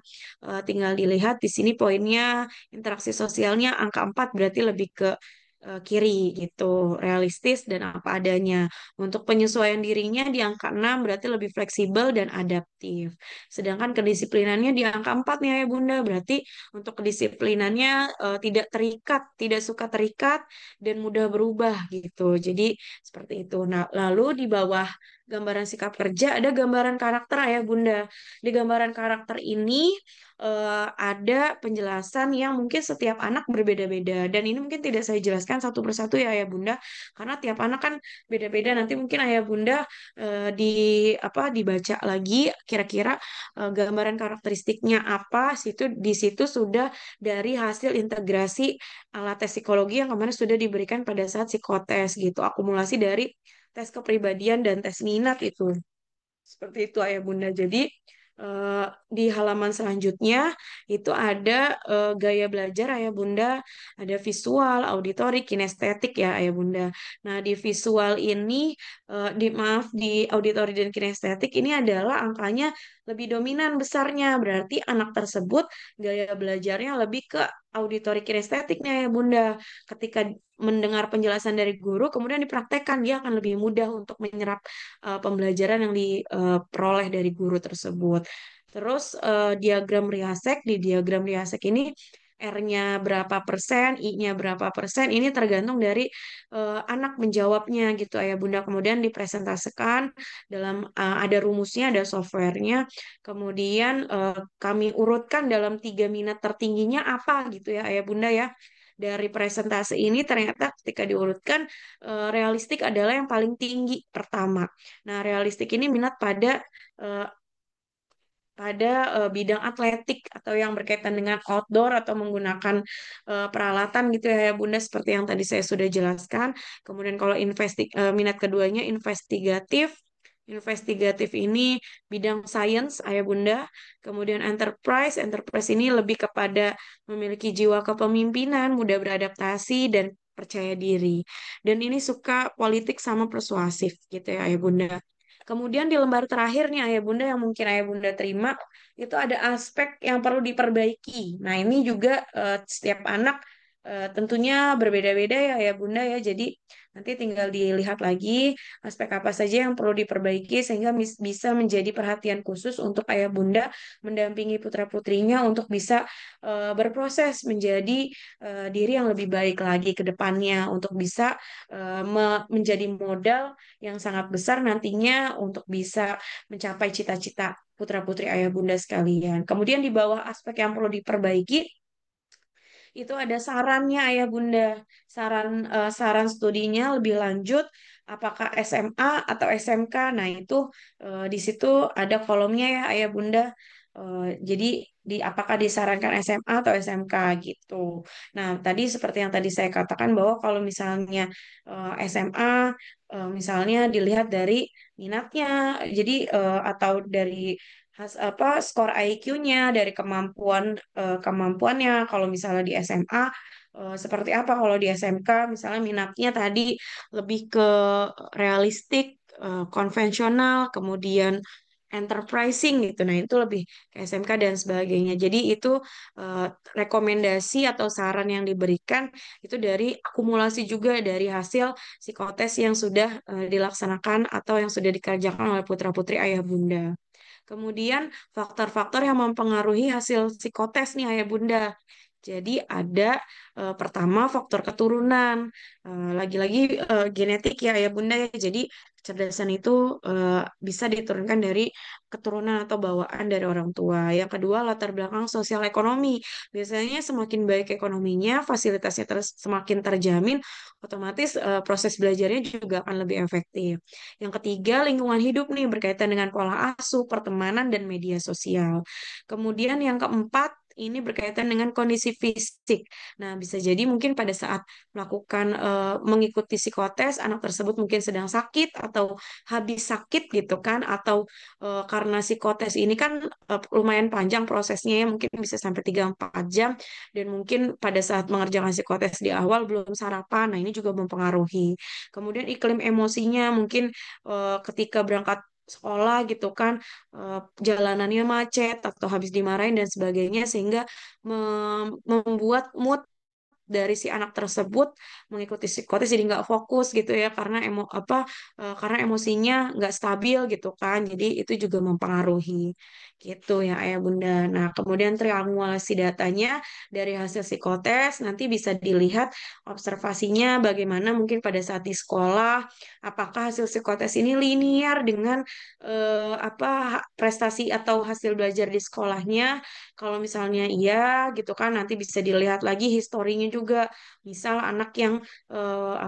Tinggal dilihat di sini poinnya interaksi sosialnya angka 4 berarti lebih ke kiri gitu, realistis dan apa adanya. Untuk penyesuaian dirinya di angka 6 berarti lebih fleksibel dan adaptif. Sedangkan kedisiplinannya di angka 4 nih ya Bunda, berarti untuk kedisiplinannya tidak terikat, tidak suka terikat dan mudah berubah gitu. Jadi seperti itu. Nah, lalu di bawah gambaran sikap kerja ada gambaran karakter ya Bunda. Di gambaran karakter ini ada penjelasan yang mungkin setiap anak berbeda-beda dan ini mungkin tidak saya jelaskan satu persatu ya Ayah Bunda karena tiap anak kan beda-beda nanti mungkin Ayah Bunda di dibaca lagi kira-kira gambaran karakteristiknya apa di situ sudah dari hasil integrasi alat tes psikologi yang kemarin sudah diberikan pada saat psikotes gitu akumulasi dari tes kepribadian dan tes minat itu seperti itu Ayah Bunda. Jadi di halaman selanjutnya itu ada gaya belajar Ayah Bunda, ada visual, auditori, kinestetik ya Ayah Bunda. Nah, di visual ini di auditori dan kinestetik ini adalah angkanya lebih dominan besarnya. Berarti anak tersebut gaya belajarnya lebih ke auditori kinestetiknya ya Bunda. Ketika mendengar penjelasan dari guru, kemudian dipraktekkan, dia akan lebih mudah untuk menyerap pembelajaran yang diperoleh dari guru tersebut. Terus diagram Riasek, di diagram Riasek ini R-nya berapa persen, I-nya berapa persen, ini tergantung dari anak menjawabnya gitu Ayah Bunda. Kemudian dipresentasikan dalam ada rumusnya, ada softwarenya. Kemudian kami urutkan dalam 3 minat tertingginya apa gitu ya Ayah Bunda ya. Dari presentasi ini ternyata ketika diurutkan realistik adalah yang paling tinggi pertama. Nah, realistik ini minat eh, pada bidang atletik atau yang berkaitan dengan outdoor atau menggunakan peralatan gitu ya Bunda seperti yang tadi saya sudah jelaskan. Kemudian kalau minat keduanya investigatif. Investigatif ini bidang sains Ayah Bunda. Kemudian enterprise ini lebih kepada memiliki jiwa kepemimpinan, mudah beradaptasi dan percaya diri. Dan ini suka politik sama persuasif gitu ya Ayah Bunda. Kemudian di lembar terakhir nih Ayah Bunda yang mungkin Ayah Bunda terima itu ada aspek yang perlu diperbaiki. Nah, ini juga setiap anak Tentunya berbeda-beda ya ya Bunda ya. Jadi nanti tinggal dilihat lagi aspek apa saja yang perlu diperbaiki sehingga bisa menjadi perhatian khusus untuk ayah Bunda mendampingi putra-putrinya untuk bisa berproses menjadi diri yang lebih baik lagi ke depannya untuk bisa menjadi modal yang sangat besar nantinya untuk bisa mencapai cita-cita putra-putri ayah Bunda sekalian. Kemudian di bawah aspek yang perlu diperbaiki itu ada sarannya ayah bunda, saran studinya lebih lanjut, apakah SMA atau SMK. Nah itu di situ ada kolomnya ya ayah bunda. Jadi apakah disarankan SMA atau SMK gitu. Nah tadi seperti yang tadi saya katakan bahwa kalau misalnya SMA misalnya dilihat dari minatnya, jadi atau dari apa skor IQ-nya dari kemampuannya. Kalau misalnya di SMA seperti apa? Kalau di SMK misalnya minatnya tadi lebih ke realistik, konvensional, kemudian enterprising gitu. Nah, itu lebih ke SMK dan sebagainya. Jadi itu eh, rekomendasi atau saran yang diberikan itu dari akumulasi juga dari hasil psikotes yang sudah dilaksanakan atau yang sudah dikerjakan oleh putra-putri ayah bunda. Kemudian faktor-faktor yang mempengaruhi hasil psikotes nih ayah bunda. Jadi ada pertama faktor keturunan. Lagi-lagi genetik ya ayah bunda ya. Jadi kecerdasan itu bisa diturunkan dari keturunan atau bawaan dari orang tua. Yang kedua latar belakang sosial ekonomi. Biasanya semakin baik ekonominya, fasilitasnya semakin terjamin, otomatis proses belajarnya juga akan lebih efektif. Yang ketiga lingkungan hidup nih berkaitan dengan pola asuh, pertemanan dan media sosial. Kemudian yang keempat ini berkaitan dengan kondisi fisik. Nah, bisa jadi mungkin pada saat melakukan mengikuti psikotes, anak tersebut mungkin sedang sakit atau habis sakit gitu kan, atau karena psikotes ini kan lumayan panjang prosesnya ya, mungkin bisa sampai 3-4 jam, dan mungkin pada saat mengerjakan psikotes di awal belum sarapan, nah ini juga mempengaruhi. Kemudian iklim emosinya mungkin ketika berangkat sekolah gitu kan jalanannya macet atau habis dimarahin dan sebagainya sehingga membuat mood dari si anak tersebut mengikuti psikotes jadi nggak fokus gitu ya karena karena emosinya nggak stabil gitu kan jadi itu juga mempengaruhi gitu ya ayah bunda. Nah kemudian triangulasi datanya dari hasil psikotes nanti bisa dilihat observasinya bagaimana mungkin pada saat di sekolah apakah hasil psikotes ini linear dengan prestasi atau hasil belajar di sekolahnya. Kalau misalnya iya gitu kan nanti bisa dilihat lagi historinya juga. Misal anak yang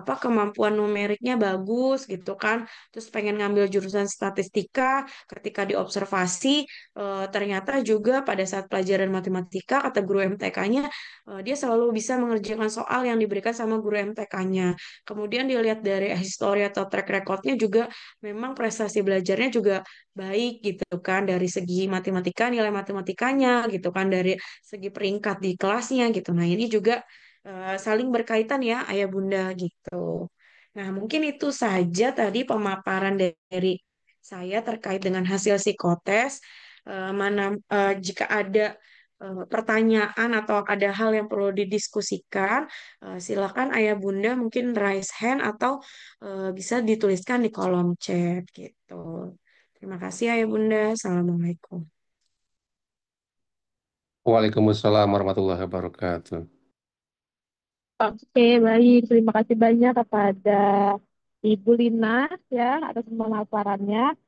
kemampuan numeriknya bagus gitu kan, terus pengen ngambil jurusan statistika, ketika diobservasi ternyata juga pada saat pelajaran matematika kata guru MTK-nya dia selalu bisa mengerjakan soal yang diberikan sama guru MTK-nya. Kemudian dilihat dari histori atau track record-nya juga memang prestasi belajarnya juga baik gitu kan dari segi matematika nilai matematikanya gitu kan dari segi peringkat di kelasnya gitu. Nah, ini juga saling berkaitan ya ayah bunda gitu. Nah, mungkin itu saja tadi pemaparan dari saya terkait dengan hasil psikotes. Jika ada pertanyaan atau ada hal yang perlu didiskusikan, silakan ayah bunda mungkin raise hand atau bisa dituliskan di kolom chat gitu. Terima kasih ayah bunda. Assalamualaikum. Waalaikumsalam warahmatullahi wabarakatuh. Oke, baik. Terima kasih banyak kepada Ibu Lina ya atas pemaparannya.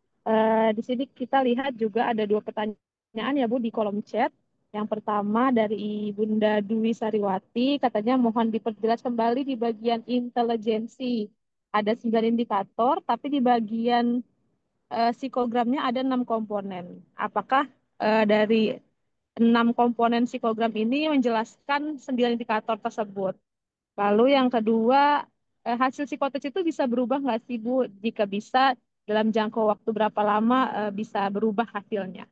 Di sini kita lihat juga ada dua pertanyaan ya Bu di kolom chat. Yang pertama dari Bunda Dwi Sariwati, katanya mohon diperjelas kembali di bagian intelijensi. Ada 9 indikator, tapi di bagian psikogramnya ada 6 komponen. Apakah dari 6 komponen psikogram ini menjelaskan 9 indikator tersebut? Lalu yang kedua, hasil psikotes itu bisa berubah nggak sih Bu? Jika bisa, dalam jangka waktu berapa lama bisa berubah hasilnya?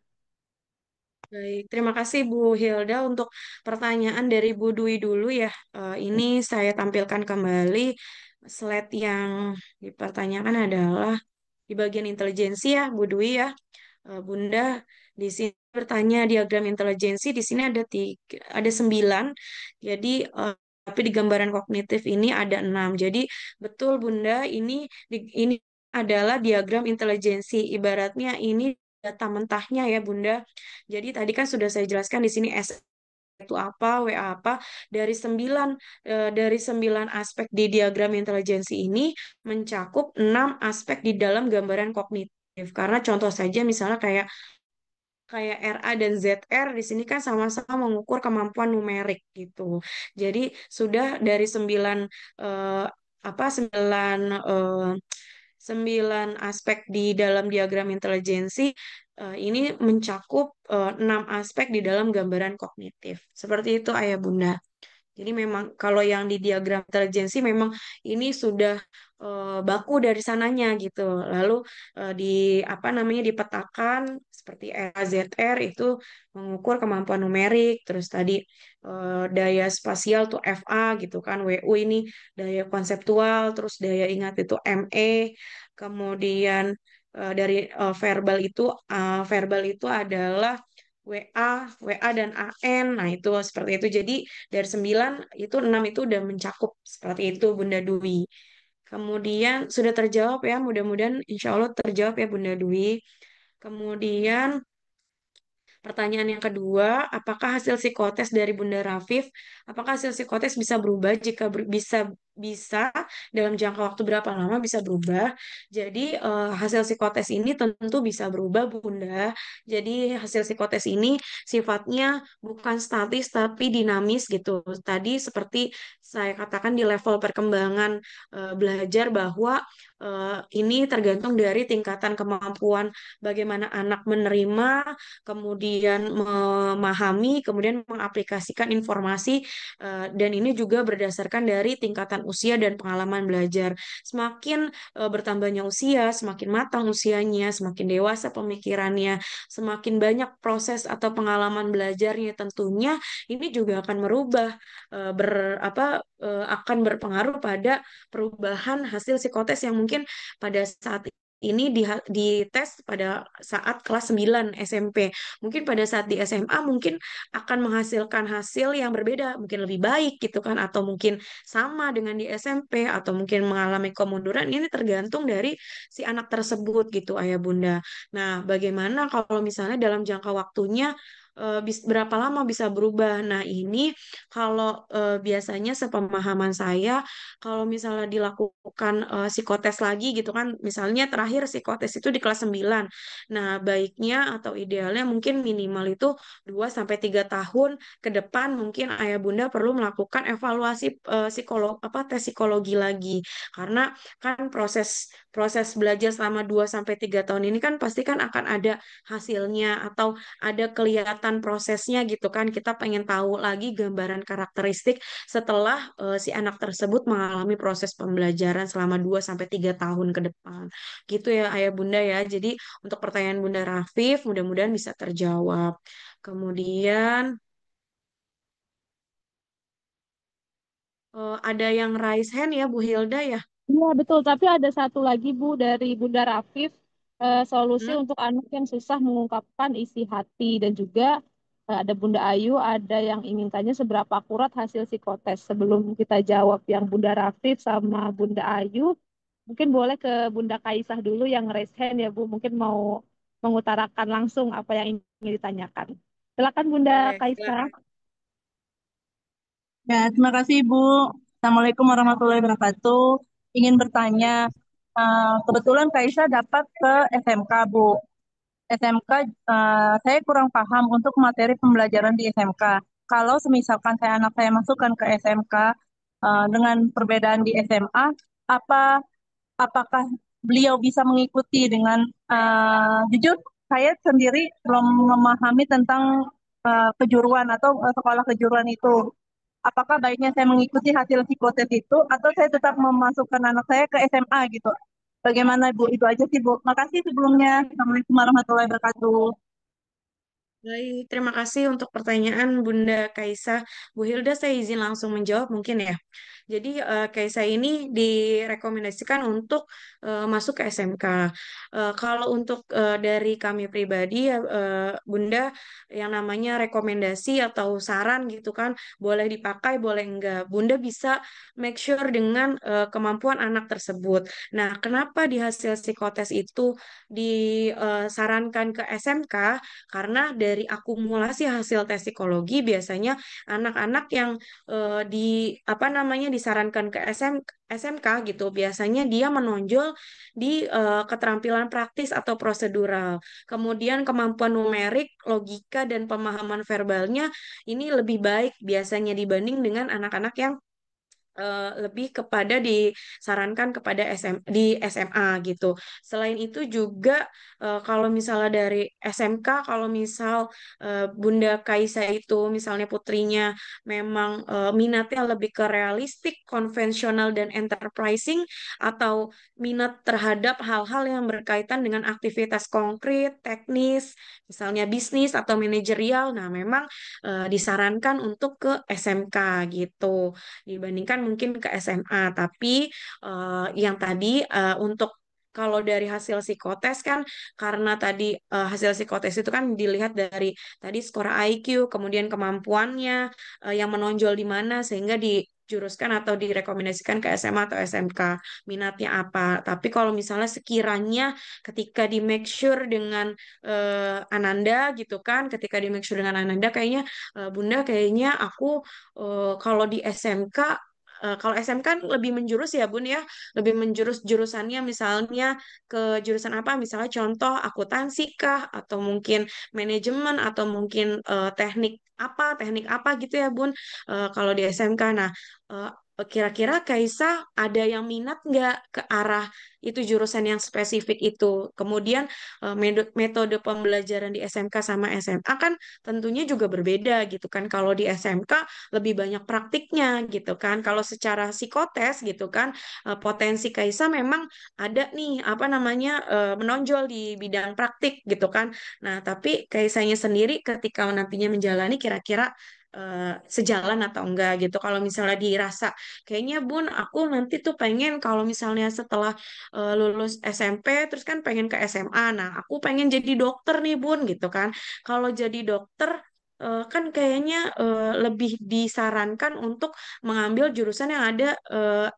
Baik, terima kasih Bu Hilda untuk pertanyaan dari Bu Dwi dulu ya. Ini saya tampilkan kembali slide yang dipertanyakan adalah di bagian intelijensi ya Bu Dwi ya. Bunda di sini bertanya diagram intelijensi di sini ada 9. Jadi tapi di gambaran kognitif ini ada 6. Jadi betul Bunda, ini adalah diagram intelijensi. Ibaratnya ini data mentahnya ya Bunda. Jadi tadi kan sudah saya jelaskan di sini itu apa, WA apa, dari 9 aspek di diagram intelijensi ini mencakup 6 aspek di dalam gambaran kognitif. Karena contoh saja misalnya kayak kayak RA dan ZR di sini kan sama-sama mengukur kemampuan numerik gitu. Jadi sudah dari eh, apa 9 aspek di dalam diagram intelijensi ini mencakup 6 aspek di dalam gambaran kognitif. Seperti itu Ayah Bunda. Jadi memang kalau yang di diagram intelijensi memang ini sudah baku dari sananya gitu. Lalu di apa namanya dipetakan seperti RAZR itu mengukur kemampuan numerik, terus tadi daya spasial tuh FA gitu kan, WU ini daya konseptual, terus daya ingat itu ME, kemudian dari verbal itu adalah WA dan AN. Nah, itu seperti itu. Jadi dari 9 itu 6 itu udah mencakup seperti itu Bunda Dwi. Kemudian sudah terjawab ya, mudah-mudahan insya Allah terjawab ya Bunda Dwi. Kemudian pertanyaan yang kedua, apakah hasil psikotes dari Bunda Rafif, apakah hasil psikotes bisa berubah jika bisa dalam jangka waktu berapa lama bisa berubah? Jadi hasil psikotes ini tentu bisa berubah Bunda. Jadi hasil psikotes ini sifatnya bukan statis tapi dinamis gitu. Tadi seperti saya katakan di level perkembangan belajar bahwa ini tergantung dari tingkatan kemampuan bagaimana anak menerima kemudian memahami, kemudian mengaplikasikan informasi, dan ini juga berdasarkan dari tingkatan usia dan pengalaman belajar. Semakin bertambahnya usia, semakin matang usianya, semakin dewasa pemikirannya, semakin banyak proses atau pengalaman belajarnya tentunya ini juga akan merubah akan berpengaruh pada perubahan hasil psikotes yang mungkin pada saat ini dites pada saat kelas 9 SMP. Mungkin pada saat di SMA mungkin akan menghasilkan hasil yang berbeda, mungkin lebih baik gitu kan, atau mungkin sama dengan di SMP, atau mungkin mengalami kemunduran. Ini tergantung dari si anak tersebut gitu, Ayah Bunda. Nah, bagaimana kalau misalnya dalam jangka waktunya berapa lama bisa berubah? Nah, ini kalau biasanya sepemahaman saya, kalau misalnya dilakukan psikotes lagi gitu kan, misalnya terakhir psikotes itu di kelas 9. Nah, baiknya atau idealnya mungkin minimal itu 2 sampai 3 tahun ke depan mungkin Ayah Bunda perlu melakukan evaluasi tes psikologi lagi. Karena kan proses proses belajar selama 2 sampai 3 tahun ini kan pasti kan akan ada hasilnya atau ada kelihatan prosesnya gitu kan. Kita pengen tahu lagi gambaran karakteristik setelah si anak tersebut mengalami proses pembelajaran selama 2 sampai 3 tahun ke depan. Gitu ya Ayah Bunda ya. Jadi untuk pertanyaan Bunda Rafif mudah-mudahan bisa terjawab. Kemudian ada yang raise hand ya Bu Hilda ya. Iya, betul. Tapi ada satu lagi, Bu, dari Bunda Rafif, solusi Hmm? untuk anak yang susah mengungkapkan isi hati. Dan juga ada Bunda Ayu, ada yang ingin tanya seberapa akurat hasil psikotes. Sebelum kita jawab yang Bunda Rafif sama Bunda Ayu, mungkin boleh ke Bunda Kaisah dulu yang raise hand ya, Bu. Mungkin mau mengutarakan langsung apa yang ingin ditanyakan. Silakan Bunda Boleh, Kaisah. silakan. Ya, terima kasih Ibu. Assalamualaikum warahmatullahi wabarakatuh. Ingin bertanya, kebetulan Kaisa dapat ke SMK Bu. SMK, saya kurang paham untuk materi pembelajaran di SMK. Kalau semisalkan anak saya masukkan ke SMK dengan perbedaan di SMA, apa apakah beliau bisa mengikuti dengan jujur saya sendiri belum memahami tentang kejuruan atau sekolah kejuruan itu. Apakah baiknya saya mengikuti hasil psikotes itu atau saya tetap memasukkan anak saya ke SMA gitu? Bagaimana Bu? Itu aja sih Bu. Makasih sebelumnya. Assalamualaikum warahmatullahi wabarakatuh. Baik, terima kasih untuk pertanyaan Bunda Kaisa. Bu Hilda, saya izin langsung menjawab mungkin ya. Jadi kayak saya ini direkomendasikan untuk masuk ke SMK. Kalau untuk dari kami pribadi ya Bunda, yang namanya rekomendasi atau saran gitu kan, boleh dipakai, boleh enggak. Bunda bisa make sure dengan kemampuan anak tersebut. Nah, kenapa di hasil psikotes itu disarankan ke SMK? Karena dari akumulasi hasil tes psikologi biasanya anak-anak yang di apa namanya disarankan ke SMK gitu biasanya dia menonjol di keterampilan praktis atau prosedural. Kemudian kemampuan numerik, logika dan pemahaman verbalnya ini lebih baik biasanya dibanding dengan anak-anak yang lebih kepada disarankan kepada di SMA gitu. Selain itu juga kalau misalnya dari SMK, kalau misal Bunda Kaisa itu misalnya putrinya memang minatnya lebih ke realistik, konvensional dan enterprising atau minat terhadap hal-hal yang berkaitan dengan aktivitas konkret, teknis, misalnya bisnis atau manajerial. Nah, memang disarankan untuk ke SMK gitu dibandingkan mungkin ke SMA. Tapi yang tadi untuk kalau dari hasil psikotes kan karena tadi hasil psikotes itu kan dilihat dari tadi skor IQ, kemudian kemampuannya yang menonjol di mana sehingga dijuruskan atau direkomendasikan ke SMA atau SMK minatnya apa. Tapi kalau misalnya sekiranya ketika di make sure dengan Ananda gitu kan, ketika di make sure dengan Ananda kayaknya Bunda kayaknya aku kalau di SMK, kalau SMK kan lebih menjurus ya Bun ya, lebih menjurus jurusannya misalnya ke jurusan apa, misalnya contoh akuntansi kah, atau mungkin manajemen, atau mungkin teknik apa gitu ya Bun, kalau di SMK. Nah, eh, kira-kira Kaisa ada yang minat nggak ke arah itu jurusan yang spesifik itu? Kemudian metode pembelajaran di SMK sama SMA kan tentunya juga berbeda gitu kan. Kalau di SMK lebih banyak praktiknya gitu kan. Kalau secara psikotes gitu kan, potensi Kaisa memang ada nih apa namanya menonjol di bidang praktik gitu kan. Nah, tapi Kaisanya sendiri ketika nantinya menjalani kira-kira sejalan atau enggak gitu. Kalau misalnya dirasa kayaknya Bun, aku nanti tuh pengen kalau misalnya setelah lulus SMP terus kan pengen ke SMA. Nah, aku pengen jadi dokter nih Bun gitu kan. Kalau jadi dokter kan kayaknya lebih disarankan untuk mengambil jurusan yang ada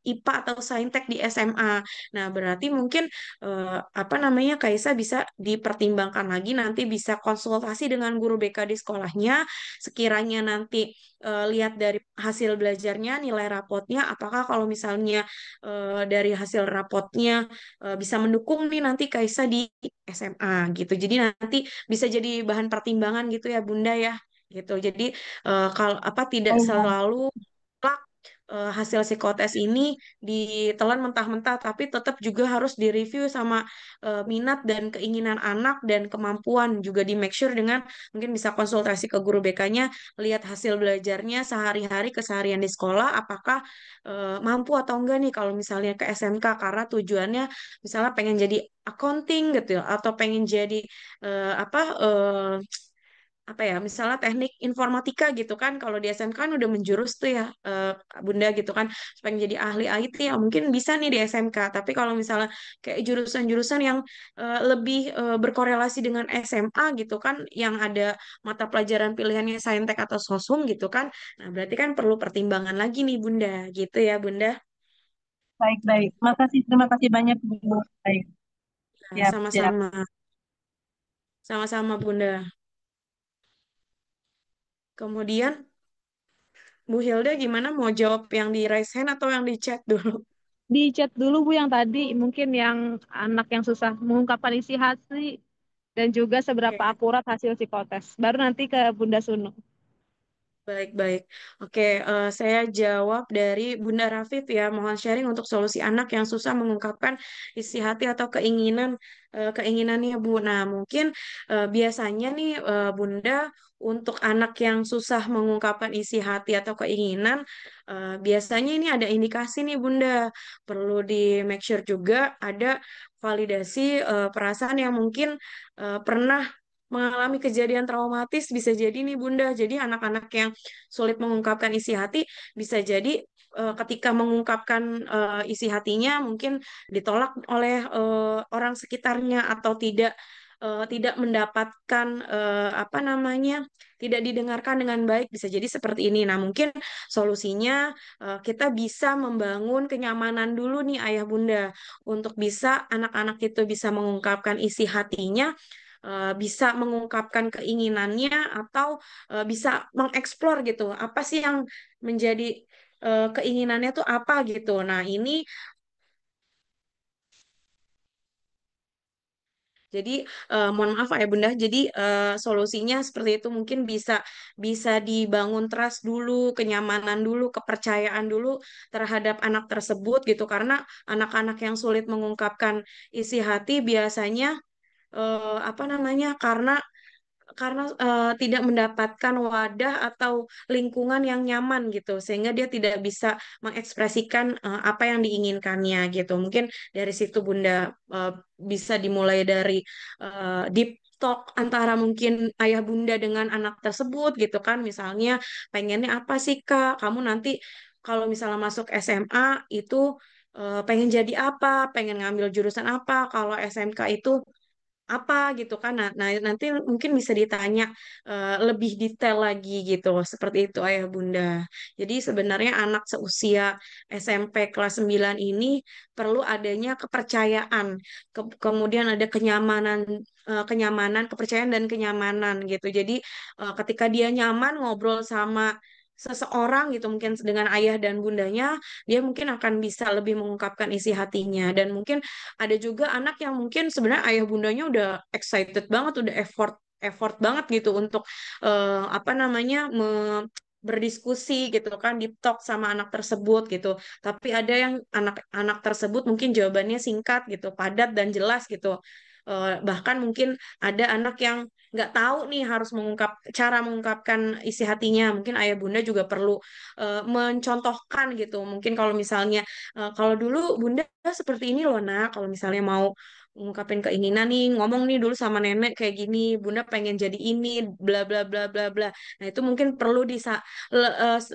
IPA atau Saintek di SMA. Nah, berarti mungkin apa namanya Kaisa bisa dipertimbangkan lagi nanti bisa konsultasi dengan guru BK di sekolahnya. Sekiranya nanti lihat dari hasil belajarnya, nilai rapotnya, apakah kalau misalnya dari hasil rapotnya bisa mendukung nih nanti Kaisa di SMA gitu. Jadi nanti bisa jadi bahan pertimbangan gitu ya Bunda ya gitu. Jadi kalau apa tidak Oh, iya. selalu mutlak, hasil psikotes ini ditelan mentah-mentah, tapi tetap juga harus direview sama minat dan keinginan anak dan kemampuan juga di make sure dengan mungkin bisa konsultasi ke guru BK-nya, lihat hasil belajarnya sehari-hari keseharian di sekolah, apakah mampu atau enggak nih kalau misalnya ke SMK karena tujuannya misalnya pengen jadi accounting gitu ya, atau pengen jadi apa apa ya misalnya teknik informatika gitu kan kalau di SMK kan udah menjurus tuh ya Bunda gitu kan pengen jadi ahli IT ya mungkin bisa nih di SMK tapi kalau misalnya kayak jurusan-jurusan yang lebih berkorelasi dengan SMA gitu kan yang ada mata pelajaran pilihannya Saintek atau Sosum gitu kan nah berarti kan perlu pertimbangan lagi nih Bunda gitu ya Bunda. Baik, baik. Makasih, terima kasih banyak, Bu. Baik, Nah, siap, siap. sama-sama sama-sama Bunda. Kemudian Bu Hilda gimana mau jawab yang di raise hand atau yang di chat dulu? Di chat dulu Bu yang tadi, mungkin yang anak yang susah mengungkapkan isi hati dan juga seberapa Oke. akurat hasil psikotes. Baru nanti ke Bunda Sunu. Baik-baik. Oke, saya jawab dari Bunda Rafif ya. Mohon sharing untuk solusi anak yang susah mengungkapkan isi hati atau keinginannya Bu. Nah, mungkin biasanya nih Bunda untuk anak yang susah mengungkapkan isi hati atau keinginan, biasanya ini ada indikasi nih Bunda. Perlu di make sure juga ada validasi perasaan yang mungkin pernah mengalami kejadian traumatis bisa jadi nih Bunda. Jadi anak-anak yang sulit mengungkapkan isi hati bisa jadi ketika mengungkapkan isi hatinya mungkin ditolak oleh orang sekitarnya atau tidak mendapatkan apa namanya, tidak didengarkan dengan baik, bisa jadi seperti ini. Nah, mungkin solusinya kita bisa membangun kenyamanan dulu nih ayah bunda untuk bisa anak-anak itu bisa mengungkapkan isi hatinya, bisa mengungkapkan keinginannya atau bisa mengeksplor gitu apa sih yang menjadi keinginannya tuh apa gitu. Nah, ini jadi mohon maaf ya Bunda. Jadi solusinya seperti itu mungkin bisa bisa dibangun trust dulu, kenyamanan dulu, kepercayaan dulu terhadap anak tersebut gitu. Karena anak-anak yang sulit mengungkapkan isi hati biasanya apa namanya? Karena tidak mendapatkan wadah atau lingkungan yang nyaman gitu, sehingga dia tidak bisa mengekspresikan apa yang diinginkannya gitu. Mungkin dari situ Bunda bisa dimulai dari deep talk antara mungkin ayah bunda dengan anak tersebut gitu kan. Misalnya pengennya apa sih Kak? Kamu nanti kalau misalnya masuk SMA itu pengen jadi apa? Pengen ngambil jurusan apa? Kalau SMK itu apa gitu kan. Nah, nanti mungkin bisa ditanya lebih detail lagi gitu seperti itu ayah bunda. Jadi sebenarnya anak seusia SMP kelas 9 ini perlu adanya kepercayaan, kemudian ada kenyamanan, kepercayaan dan kenyamanan gitu. Jadi ketika dia nyaman ngobrol sama seseorang gitu mungkin dengan ayah dan bundanya, dia mungkin akan bisa lebih mengungkapkan isi hatinya. Dan mungkin ada juga anak yang mungkin sebenarnya ayah bundanya udah excited banget, udah effort effort banget gitu untuk apa namanya berdiskusi gitu kan, deep talk sama anak tersebut gitu. Tapi ada yang anak-anak tersebut mungkin jawabannya singkat gitu, padat dan jelas gitu. Bahkan mungkin ada anak yang nggak tahu nih harus cara mengungkapkan isi hatinya. Mungkin ayah bunda juga perlu mencontohkan gitu. Mungkin kalau misalnya kalau dulu bunda seperti ini loh nak, kalau misalnya mau ngungkapin keinginan nih, ngomong nih dulu sama nenek kayak gini, bunda pengen jadi ini, bla bla bla bla bla. Nah itu mungkin perlu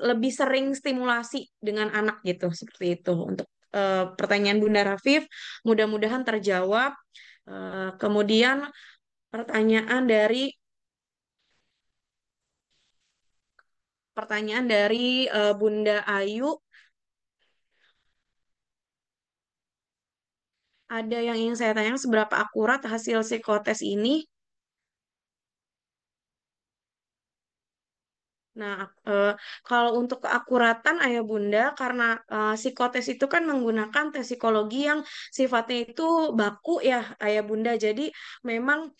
lebih sering stimulasi dengan anak gitu, seperti itu. Untuk pertanyaan Bunda Rafif, mudah-mudahan terjawab. Kemudian pertanyaan dari Bunda Ayu, ada yang ingin saya tanyakan, seberapa akurat hasil psikotes ini? Nah, kalau untuk keakuratan ayah bunda, karena psikotes itu kan menggunakan tes psikologi yang sifatnya itu baku ya ayah bunda. Jadi memang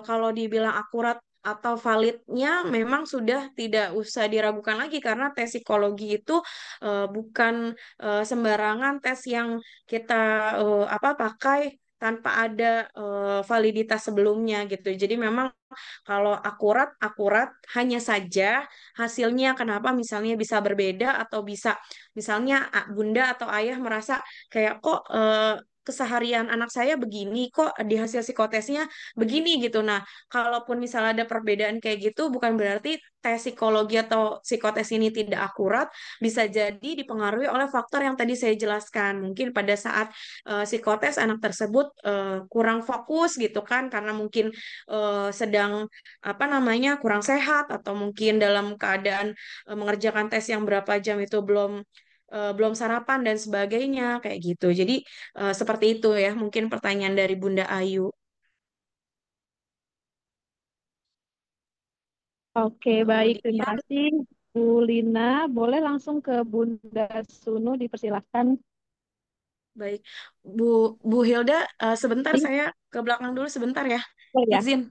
kalau dibilang akurat atau validnya memang sudah tidak usah diragukan lagi karena tes psikologi itu bukan sembarangan tes yang kita apa pakai tanpa ada validitas sebelumnya gitu. Jadi memang kalau akurat, akurat hanya saja hasilnya kenapa misalnya bisa berbeda atau bisa misalnya bunda atau ayah merasa kayak kok keseharian anak saya begini, kok di hasil psikotesnya begini gitu. Nah, kalaupun misalnya ada perbedaan kayak gitu, bukan berarti tes psikologi atau psikotes ini tidak akurat, bisa jadi dipengaruhi oleh faktor yang tadi saya jelaskan. Mungkin pada saat psikotes anak tersebut kurang fokus gitu kan, karena mungkin sedang apa namanya kurang sehat atau mungkin dalam keadaan mengerjakan tes yang berapa jam itu belum sarapan dan sebagainya kayak gitu. Jadi seperti itu ya mungkin pertanyaan dari Bunda Ayu. Oke, baik. Terima Kemudian kasih, Bu Lina. Boleh langsung ke Bunda Sunu, dipersilahkan. baik Bu Bu Hilda, sebentar Iya, saya ke belakang dulu sebentar ya. ya. Izin.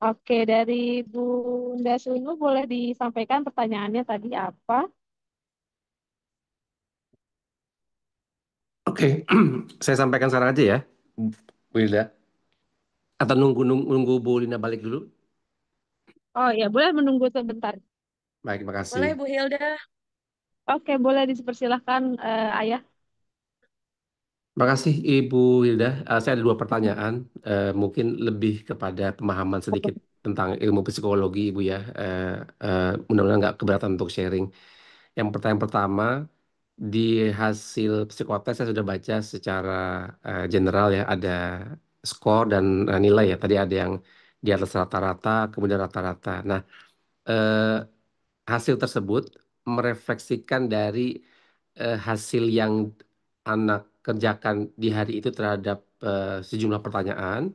Oke, dari Bunda Sunu boleh disampaikan pertanyaannya tadi apa? Oke, saya sampaikan sekarang aja ya, Bu Hilda. Atau nunggu Bu Lina balik dulu? Oh ya, boleh menunggu sebentar. Baik, terima kasih. Boleh Bu Hilda. Oke, boleh dipersilahkan, Ayah. Terima kasih Ibu Hilda. Saya ada dua pertanyaan, mungkin lebih kepada pemahaman Oke. sedikit tentang ilmu psikologi Ibu ya. Mudah-mudahan nggak keberatan untuk sharing. Yang pertanyaan pertama, di hasil psikotes saya sudah baca secara general ya, ada skor dan nilai ya. Tadi ada yang di atas rata-rata, kemudian rata-rata. Nah, eh, hasil tersebut merefleksikan dari hasil yang anak kerjakan di hari itu terhadap sejumlah pertanyaan,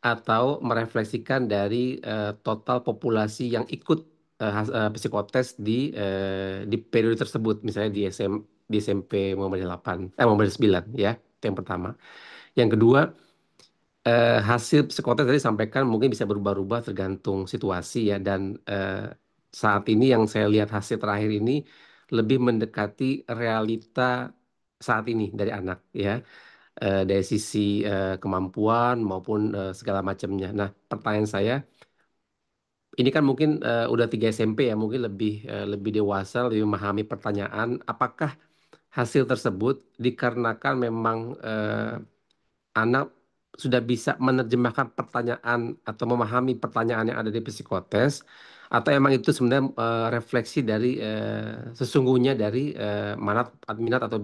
atau merefleksikan dari total populasi yang ikut psikotes di periode tersebut, misalnya di SMP Muhammadiyah 8, Muhammadiyah 9 ya, itu yang pertama. Yang kedua, hasil psikotes tadi sampaikan mungkin bisa berubah-ubah tergantung situasi ya, dan saat ini yang saya lihat hasil terakhir ini lebih mendekati realita saat ini dari anak ya, dari sisi kemampuan maupun segala macamnya. Nah, pertanyaan saya, ini kan mungkin udah 3 SMP ya, mungkin lebih dewasa, lebih memahami pertanyaan. Apakah hasil tersebut dikarenakan memang anak sudah bisa menerjemahkan pertanyaan atau memahami pertanyaan yang ada di psikotes, atau emang itu sebenarnya refleksi dari sesungguhnya dari minat atau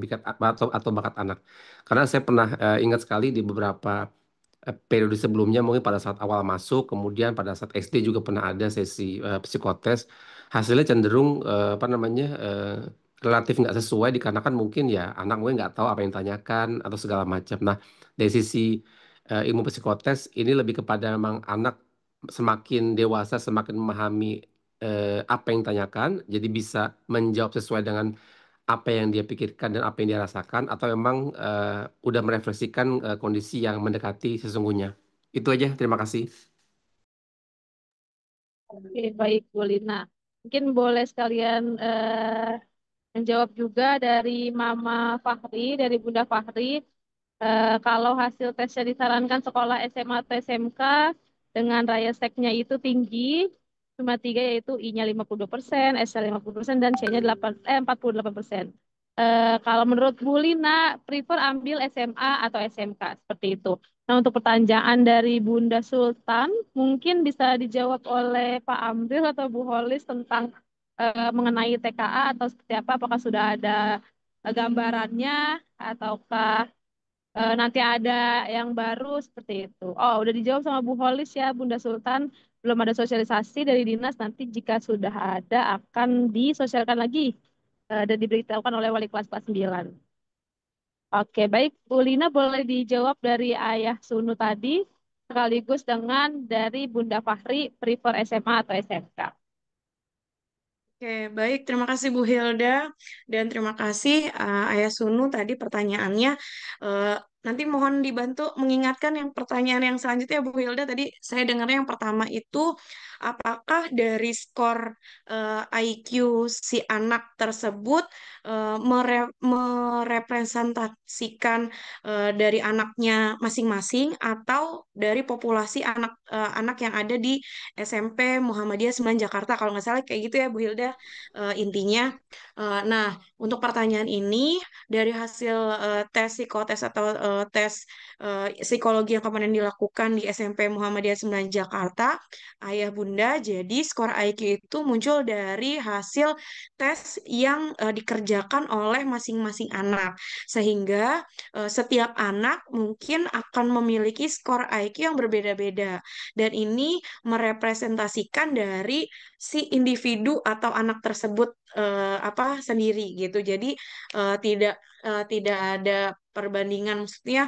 bakat anak. Karena saya pernah ingat sekali di beberapa periode sebelumnya, mungkin pada saat awal masuk, kemudian pada saat SD juga pernah ada sesi psikotes, hasilnya cenderung apa namanya, relatif nggak sesuai, dikarenakan mungkin ya anak mungkin nggak tahu apa yang ditanyakan atau segala macam. Nah, dari sisi ilmu psikotes ini lebih kepada memang anak semakin dewasa semakin memahami apa yang ditanyakan, jadi bisa menjawab sesuai dengan apa yang dia pikirkan dan apa yang dia rasakan, atau memang udah merefleksikan kondisi yang mendekati sesungguhnya. Itu aja, terima kasih. Oke, baik Bu Lina. Mungkin boleh sekalian menjawab juga dari Mama Fahri, dari Bunda Fahri. Kalau hasil tesnya disarankan sekolah SMA atau SMK dengan Raya-Seknya itu tinggi, cuma tiga, yaitu I-nya 52%, S-nya 50%, dan C-nya 48%. Kalau menurut Bu Lina, prefer ambil SMA atau SMK, seperti itu. Nah, untuk pertanyaan dari Bunda Sultan, mungkin bisa dijawab oleh Pak Amril atau Bu Holis tentang mengenai TKA atau seperti apa, apakah sudah ada gambarannya, ataukah nanti ada yang baru seperti itu. Oh, udah dijawab sama Bu Holis ya, Bunda Sultan. Belum ada sosialisasi dari dinas, nanti jika sudah ada akan disosialkan lagi dan diberitahukan oleh wali kelas 9. Oke, baik. Bu Lina boleh dijawab dari Ayah Sunu tadi, sekaligus dengan dari Bunda Fahri, prefer SMA atau SMK. Oke, baik. Terima kasih Bu Hilda dan terima kasih Ayah Sunu tadi pertanyaannya. Eh, Nanti mohon dibantu mengingatkan yang pertanyaan yang selanjutnya Bu Hilda. Tadi saya dengarnya yang pertama itu apakah dari skor IQ si anak tersebut merepresentasikan dari anaknya masing-masing atau dari populasi anak yang ada di SMP Muhammadiyah 9 Jakarta, kalau nggak salah kayak gitu ya Bu Hilda intinya. Nah, untuk pertanyaan ini dari hasil tes psikotes atau tes psikologi yang kemarin dilakukan di SMP Muhammadiyah 9 Jakarta, Ayah Bunda, jadi skor IQ itu muncul dari hasil tes yang dikerjakan oleh masing-masing anak, sehingga setiap anak mungkin akan memiliki skor IQ yang berbeda-beda, dan ini merepresentasikan dari si individu atau anak tersebut apa sendiri gitu. Jadi tidak ada perbandingan, maksudnya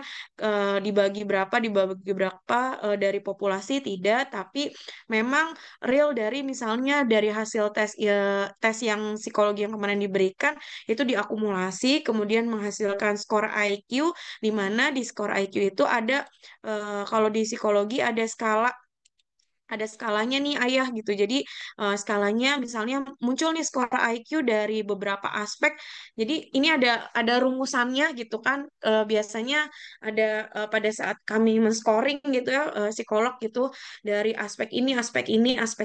dibagi berapa dari populasi, tidak, tapi memang real dari misalnya dari hasil tes yang psikologi yang kemarin diberikan itu diakumulasi kemudian menghasilkan skor IQ, di mana di skor IQ itu ada kalau di psikologi ada skalanya nih ayah gitu. Jadi skalanya misalnya muncul nih skor IQ dari beberapa aspek. Jadi ini ada rumusannya gitu kan. Biasanya ada pada saat kami men-scoring gitu ya, psikolog gitu, dari aspek ini, aspek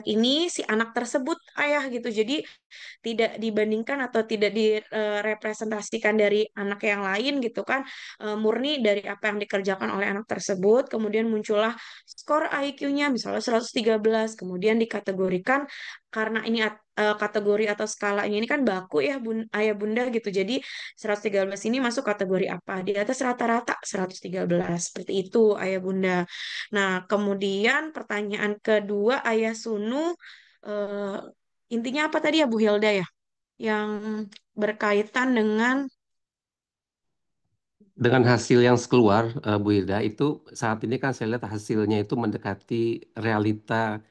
ini si anak tersebut ayah gitu. Jadi tidak dibandingkan atau tidak direpresentasikan dari anak yang lain gitu kan. Murni dari apa yang dikerjakan oleh anak tersebut, kemudian muncullah skor IQ-nya misalnya 130 113. Kemudian dikategorikan karena ini kategori atau skalanya ini kan baku ya Ayah Bunda gitu. Jadi 113 ini masuk kategori apa? Di atas rata-rata 113. Seperti itu Ayah Bunda. Nah, kemudian pertanyaan kedua Ayah Sunu, eh, intinya apa tadi ya Bu Hilda ya? Yang berkaitan dengan Dengan hasil yang keluar, Bu Hilda, itu saat ini kan saya lihat hasilnya itu mendekati realita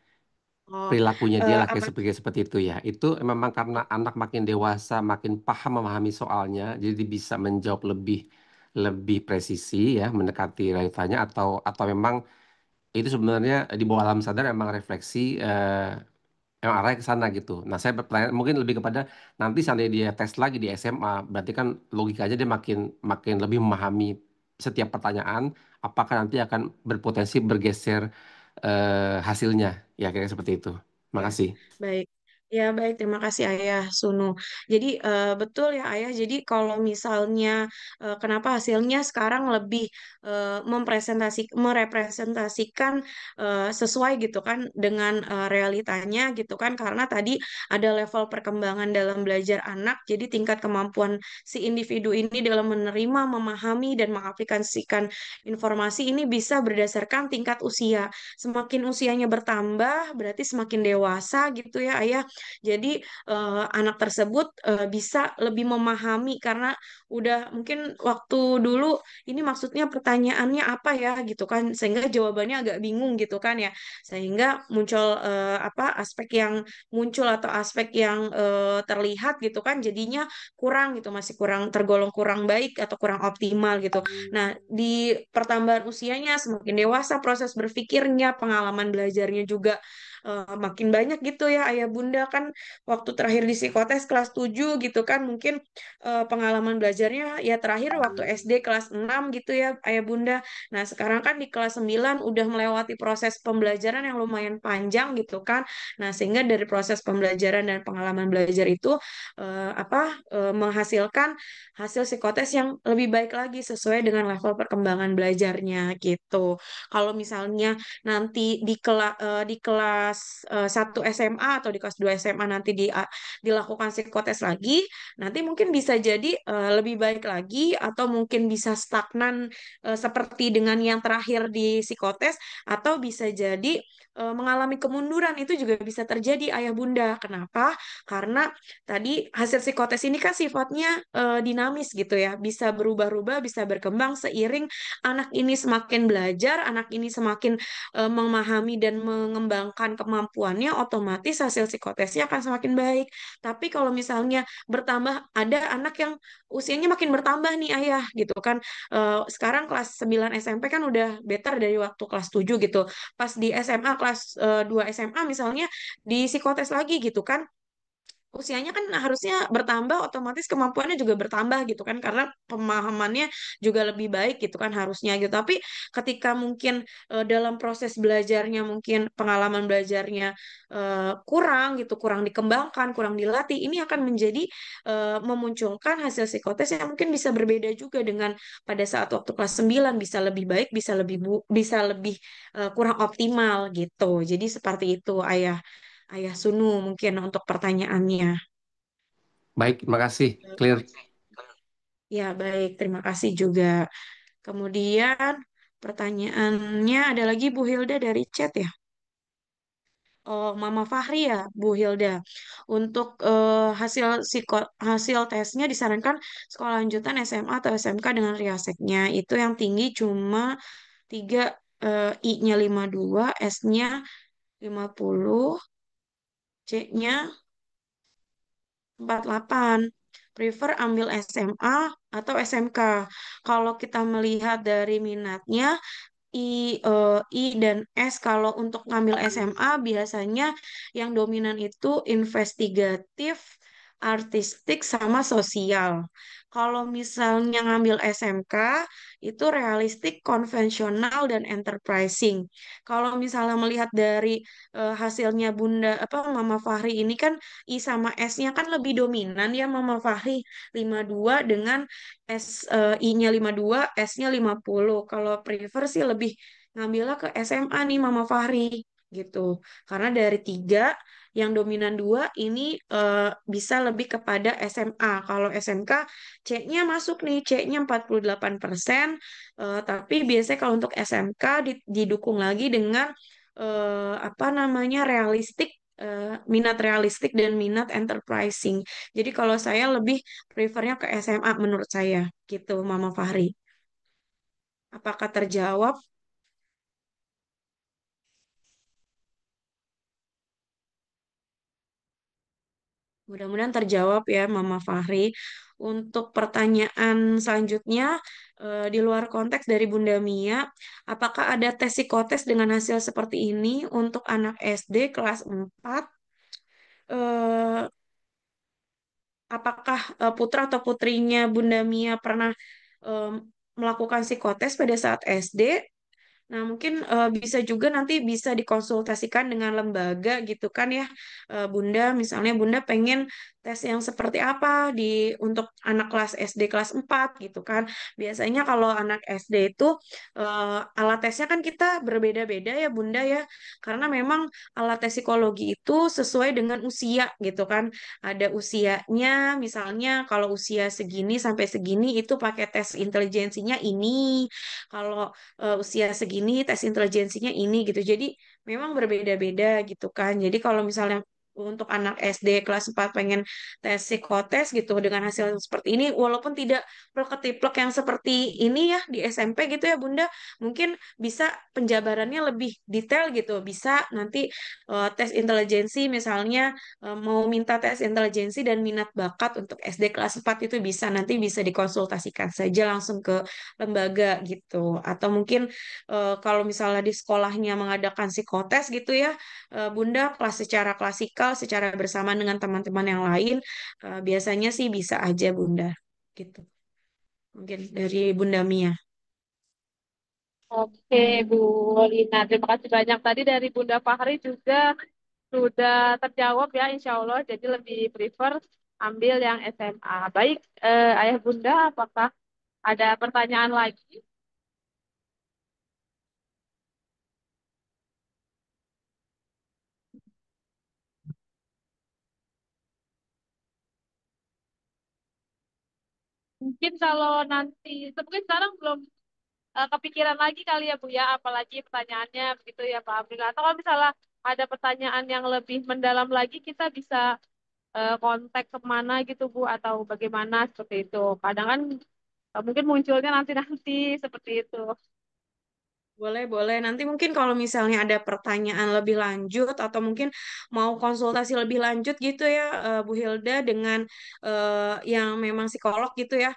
oh, perilakunya dia lah kayak apa seperti itu ya. Itu memang karena anak makin dewasa, makin paham memahami soalnya, jadi bisa menjawab lebih lebih presisi ya, mendekati realitanya atau memang itu sebenarnya di bawah alam sadar memang refleksi emang arahnya ke sana gitu. Nah, saya bertanya mungkin lebih kepada nanti seandainya dia tes lagi di SMA, berarti kan logikanya dia makin makin lebih memahami setiap pertanyaan, apakah nanti akan berpotensi bergeser hasilnya, ya kayak seperti itu. ya, Makasih. baik. Ya, baik. Terima kasih Ayah Sunu. Jadi, betul ya Ayah. Jadi, kalau misalnya kenapa hasilnya sekarang lebih merepresentasikan sesuai gitu kan dengan realitanya gitu kan. Karena tadi ada level perkembangan dalam belajar anak. Jadi, tingkat kemampuan si individu ini dalam menerima, memahami, dan mengaplikasikan informasi ini bisa berdasarkan tingkat usia. Semakin usianya bertambah, berarti semakin dewasa gitu ya, Ayah. Jadi anak tersebut bisa lebih memahami karena udah mungkin waktu dulu ini maksudnya pertanyaannya apa ya gitu kan, sehingga jawabannya agak bingung gitu kan ya, sehingga muncul apa aspek yang muncul atau aspek yang terlihat gitu kan, jadinya kurang gitu, masih kurang tergolong kurang baik atau kurang optimal gitu. Nah, di pertambahan usianya semakin dewasa, proses berpikirnya, pengalaman belajarnya juga makin banyak gitu ya Ayah Bunda kan. Waktu terakhir di psikotes kelas 7 gitu kan, mungkin pengalaman belajarnya ya terakhir waktu SD kelas 6 gitu ya Ayah Bunda. Nah, sekarang kan di kelas 9 udah melewati proses pembelajaran yang lumayan panjang gitu kan. Nah, sehingga dari proses pembelajaran dan pengalaman belajar itu menghasilkan hasil psikotes yang lebih baik lagi sesuai dengan level perkembangan belajarnya gitu. Kalau misalnya nanti di kelas 1 SMA atau di kelas 2 SMA nanti dilakukan psikotes lagi, nanti mungkin bisa jadi lebih baik lagi atau mungkin bisa stagnan seperti dengan yang terakhir di psikotes, atau bisa jadi mengalami kemunduran. Itu juga bisa terjadi Ayah Bunda. Kenapa? Karena tadi hasil psikotes ini kan sifatnya dinamis gitu ya, bisa berubah-ubah, bisa berkembang seiring anak ini semakin belajar, anak ini semakin memahami dan mengembangkan kemampuannya, otomatis hasil psikotesnya akan semakin baik. Tapi kalau misalnya bertambah, ada anak yang usianya makin bertambah nih Ayah gitu kan. Sekarang kelas 9 SMP kan udah better dari waktu kelas 7 gitu. Pas di SMA kelas 2 SMA misalnya di psikotes lagi gitu kan, usianya kan harusnya bertambah, otomatis kemampuannya juga bertambah gitu kan, karena pemahamannya juga lebih baik gitu kan harusnya gitu. Tapi ketika mungkin dalam proses belajarnya mungkin pengalaman belajarnya kurang gitu, kurang dikembangkan, kurang dilatih, ini akan menjadi memunculkan hasil psikotes yang mungkin bisa berbeda juga dengan pada saat waktu kelas 9, bisa lebih baik, bisa lebih kurang optimal gitu. Jadi seperti itu Ayah. Ayah Sunu mungkin untuk pertanyaannya. Baik, makasih. Clear. Ya, baik. Terima kasih juga. Kemudian pertanyaannya ada lagi Bu Hilda dari chat ya. Oh, Mama Fahri ya, Bu Hilda. Untuk hasil tesnya disarankan sekolah lanjutan SMA atau SMK dengan riaseknya. Itu yang tinggi cuma 3, I-nya 52, S-nya 50, C-nya 48. Prefer ambil SMA atau SMK. Kalau kita melihat dari minatnya, I dan S, kalau untuk ngambil SMA biasanya yang dominan itu investigatif, artistik, sama sosial. Kalau misalnya ngambil SMK itu realistik, konvensional, dan enterprising. Kalau misalnya melihat dari hasilnya Bunda apa Mama Fahri ini kan I sama S-nya kan lebih dominan ya Mama Fahri, 52 dengan I-nya 52, S-nya 50. Kalau prefer sih lebih ngambilnya ke SMA nih Mama Fahri. gitu. Karena dari tiga, yang dominan dua ini bisa lebih kepada SMA. Kalau SMK C-nya masuk nih, C-nya 48%, tapi biasanya kalau untuk SMK didukung lagi dengan apa namanya realistik, minat realistik dan minat enterprising. Jadi kalau saya lebih prefernya ke SMA menurut saya gitu, Mama Fahri. Apakah terjawab? Mudah-mudahan terjawab ya, Mama Fahri. Untuk pertanyaan selanjutnya, di luar konteks dari Bunda Mia, apakah ada tes psikotes dengan hasil seperti ini untuk anak SD kelas 4? Eh, apakah putra atau putrinya Bunda Mia pernah em, melakukan psikotes pada saat SD? Nah, mungkin bisa juga nanti bisa dikonsultasikan dengan lembaga gitu kan ya, Bunda. Misalnya Bunda pengen tes yang seperti apa untuk anak kelas SD kelas 4 gitu kan. Biasanya kalau anak SD itu alat tesnya kan kita berbeda-beda ya Bunda ya. Karena memang alat tes psikologi itu sesuai dengan usia gitu kan. Ada usianya, misalnya kalau usia segini sampai segini itu pakai tes intelijensinya ini. Kalau usia segini tes intelijensinya ini gitu. Jadi memang berbeda-beda gitu kan. Jadi kalau misalnya untuk anak SD kelas 4 pengen tes psikotes gitu dengan hasil seperti ini, walaupun tidak plek-ketiplek yang seperti ini ya di SMP gitu ya Bunda, mungkin bisa penjabarannya lebih detail gitu. Bisa nanti tes intelijensi misalnya, mau minta tes intelijensi dan minat bakat untuk SD kelas 4 itu bisa, nanti bisa dikonsultasikan saja langsung ke lembaga gitu. Atau mungkin kalau misalnya di sekolahnya mengadakan psikotes gitu ya, Bunda kelas secara klasikal, secara bersamaan dengan teman-teman yang lain, biasanya sih bisa aja Bunda gitu. Mungkin dari Bunda Mia. Oke, Bu Lina. Terima kasih banyak. Tadi dari Bunda Fahri juga sudah terjawab ya, insya Allah. Jadi lebih prefer ambil yang SMA. Baik, Ayah Bunda, apakah ada pertanyaan lagi? Mungkin kalau nanti, mungkin sekarang belum kepikiran lagi kali ya Bu ya, apalagi pertanyaannya begitu ya Pak April. Atau kalau misalnya ada pertanyaan yang lebih mendalam lagi, kita bisa kontak kemana gitu Bu, atau bagaimana seperti itu. Kadang kan mungkin munculnya nanti-nanti seperti itu. Boleh, boleh. Nanti mungkin kalau misalnya ada pertanyaan lebih lanjut atau mungkin mau konsultasi lebih lanjut gitu ya, Bu Hilda dengan yang memang psikolog gitu ya,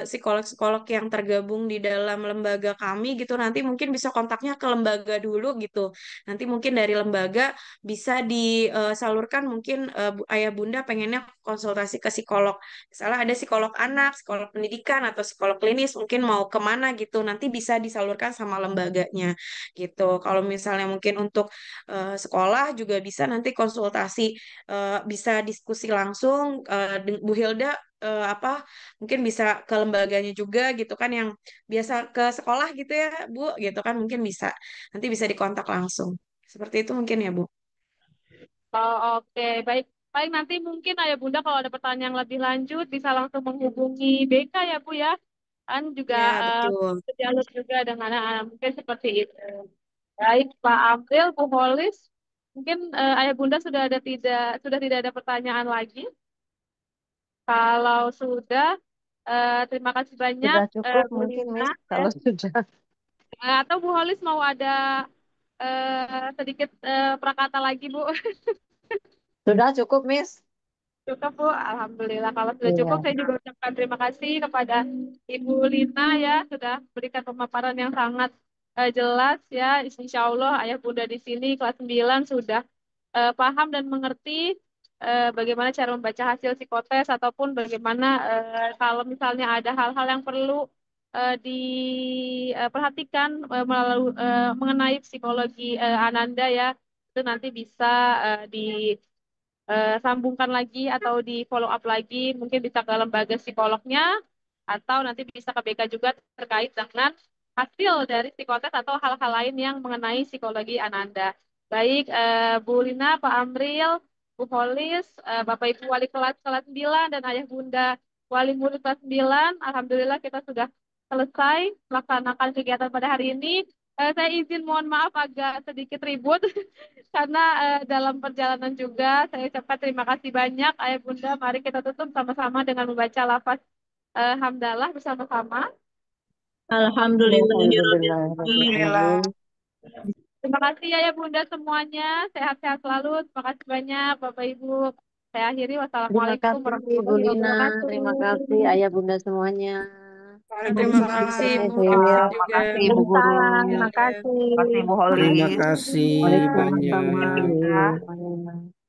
psikolog-psikolog yang tergabung di dalam lembaga kami gitu. Nanti mungkin bisa kontaknya ke lembaga dulu gitu. Nanti mungkin dari lembaga bisa disalurkan mungkin Ayah Bunda pengennya konsultasi ke psikolog. Misalnya ada psikolog anak, psikolog pendidikan atau psikolog klinis, mungkin mau kemana gitu. Nanti bisa disalurkan sama lembaga lembaganya gitu. Kalau misalnya mungkin untuk sekolah juga bisa nanti konsultasi, bisa diskusi langsung, Bu Hilda apa mungkin bisa ke lembaganya juga gitu kan yang biasa ke sekolah gitu ya Bu gitu kan mungkin bisa nanti bisa dikontak langsung. Seperti itu mungkin ya Bu. Oh, oke, baik. Baik, nanti mungkin Ayah Bunda kalau ada pertanyaan lebih lanjut bisa langsung menghubungi BK ya Bu ya. Kan juga Ya, betul. sejalur juga dengan anak-anak mungkin seperti itu. Baik, Pak April, Bu Holis, mungkin Ayah Bunda sudah tidak ada pertanyaan lagi. Kalau sudah, terima kasih banyak Sudah cukup Bu mungkin, Lina. Miss, Ya. kalau sudah. Atau Bu Holis mau ada sedikit prakata lagi, Bu? Sudah cukup, Miss. Cukup, Bu. Alhamdulillah. Kalau sudah cukup, Iya. saya juga ucapkan terima kasih kepada Ibu Lina ya, sudah berikan pemaparan yang sangat jelas ya. Insya Allah Ayah Bunda di sini kelas 9 sudah paham dan mengerti bagaimana cara membaca hasil psikotes ataupun bagaimana kalau misalnya ada hal-hal yang perlu diperhatikan mengenai psikologi Ananda ya, itu nanti bisa di sambungkan lagi atau di follow up lagi, mungkin bisa ke lembaga psikolognya atau nanti bisa ke BK juga terkait dengan hasil dari psikotes atau hal-hal lain yang mengenai psikologi Ananda. Baik, Bu Lina, Pak Amril, Bu Holis, Bapak Ibu Wali kelas kelas 9 dan Ayah Bunda Wali murid kelas 9. Alhamdulillah kita sudah selesai melaksanakan kegiatan pada hari ini. Saya izin mohon maaf agak sedikit ribut karena dalam perjalanan juga saya ucapkan terima kasih banyak Ayah Bunda. Mari kita tutup sama-sama dengan membaca lafaz hamdalah bersama-sama. Alhamdulillahirrahmanirrahim. Alhamdulillah. Terima kasih Ayah Bunda semuanya. Sehat-sehat selalu. Terima kasih banyak Bapak Ibu. Saya akhiri. Terima Wassalamualaikum kasih Bu warahmatullahi Lina, wabarakatuh. terima kasih Ayah Bunda semuanya. Terima kasih Bu. Terima kasih Akhir. juga. Makasih Bu Guru. Waalaikumsalam. Ya, Makasih. Makasih Bu Terima Holis. kasih Waalaikumsalam. banyak. Waalaikumsalam.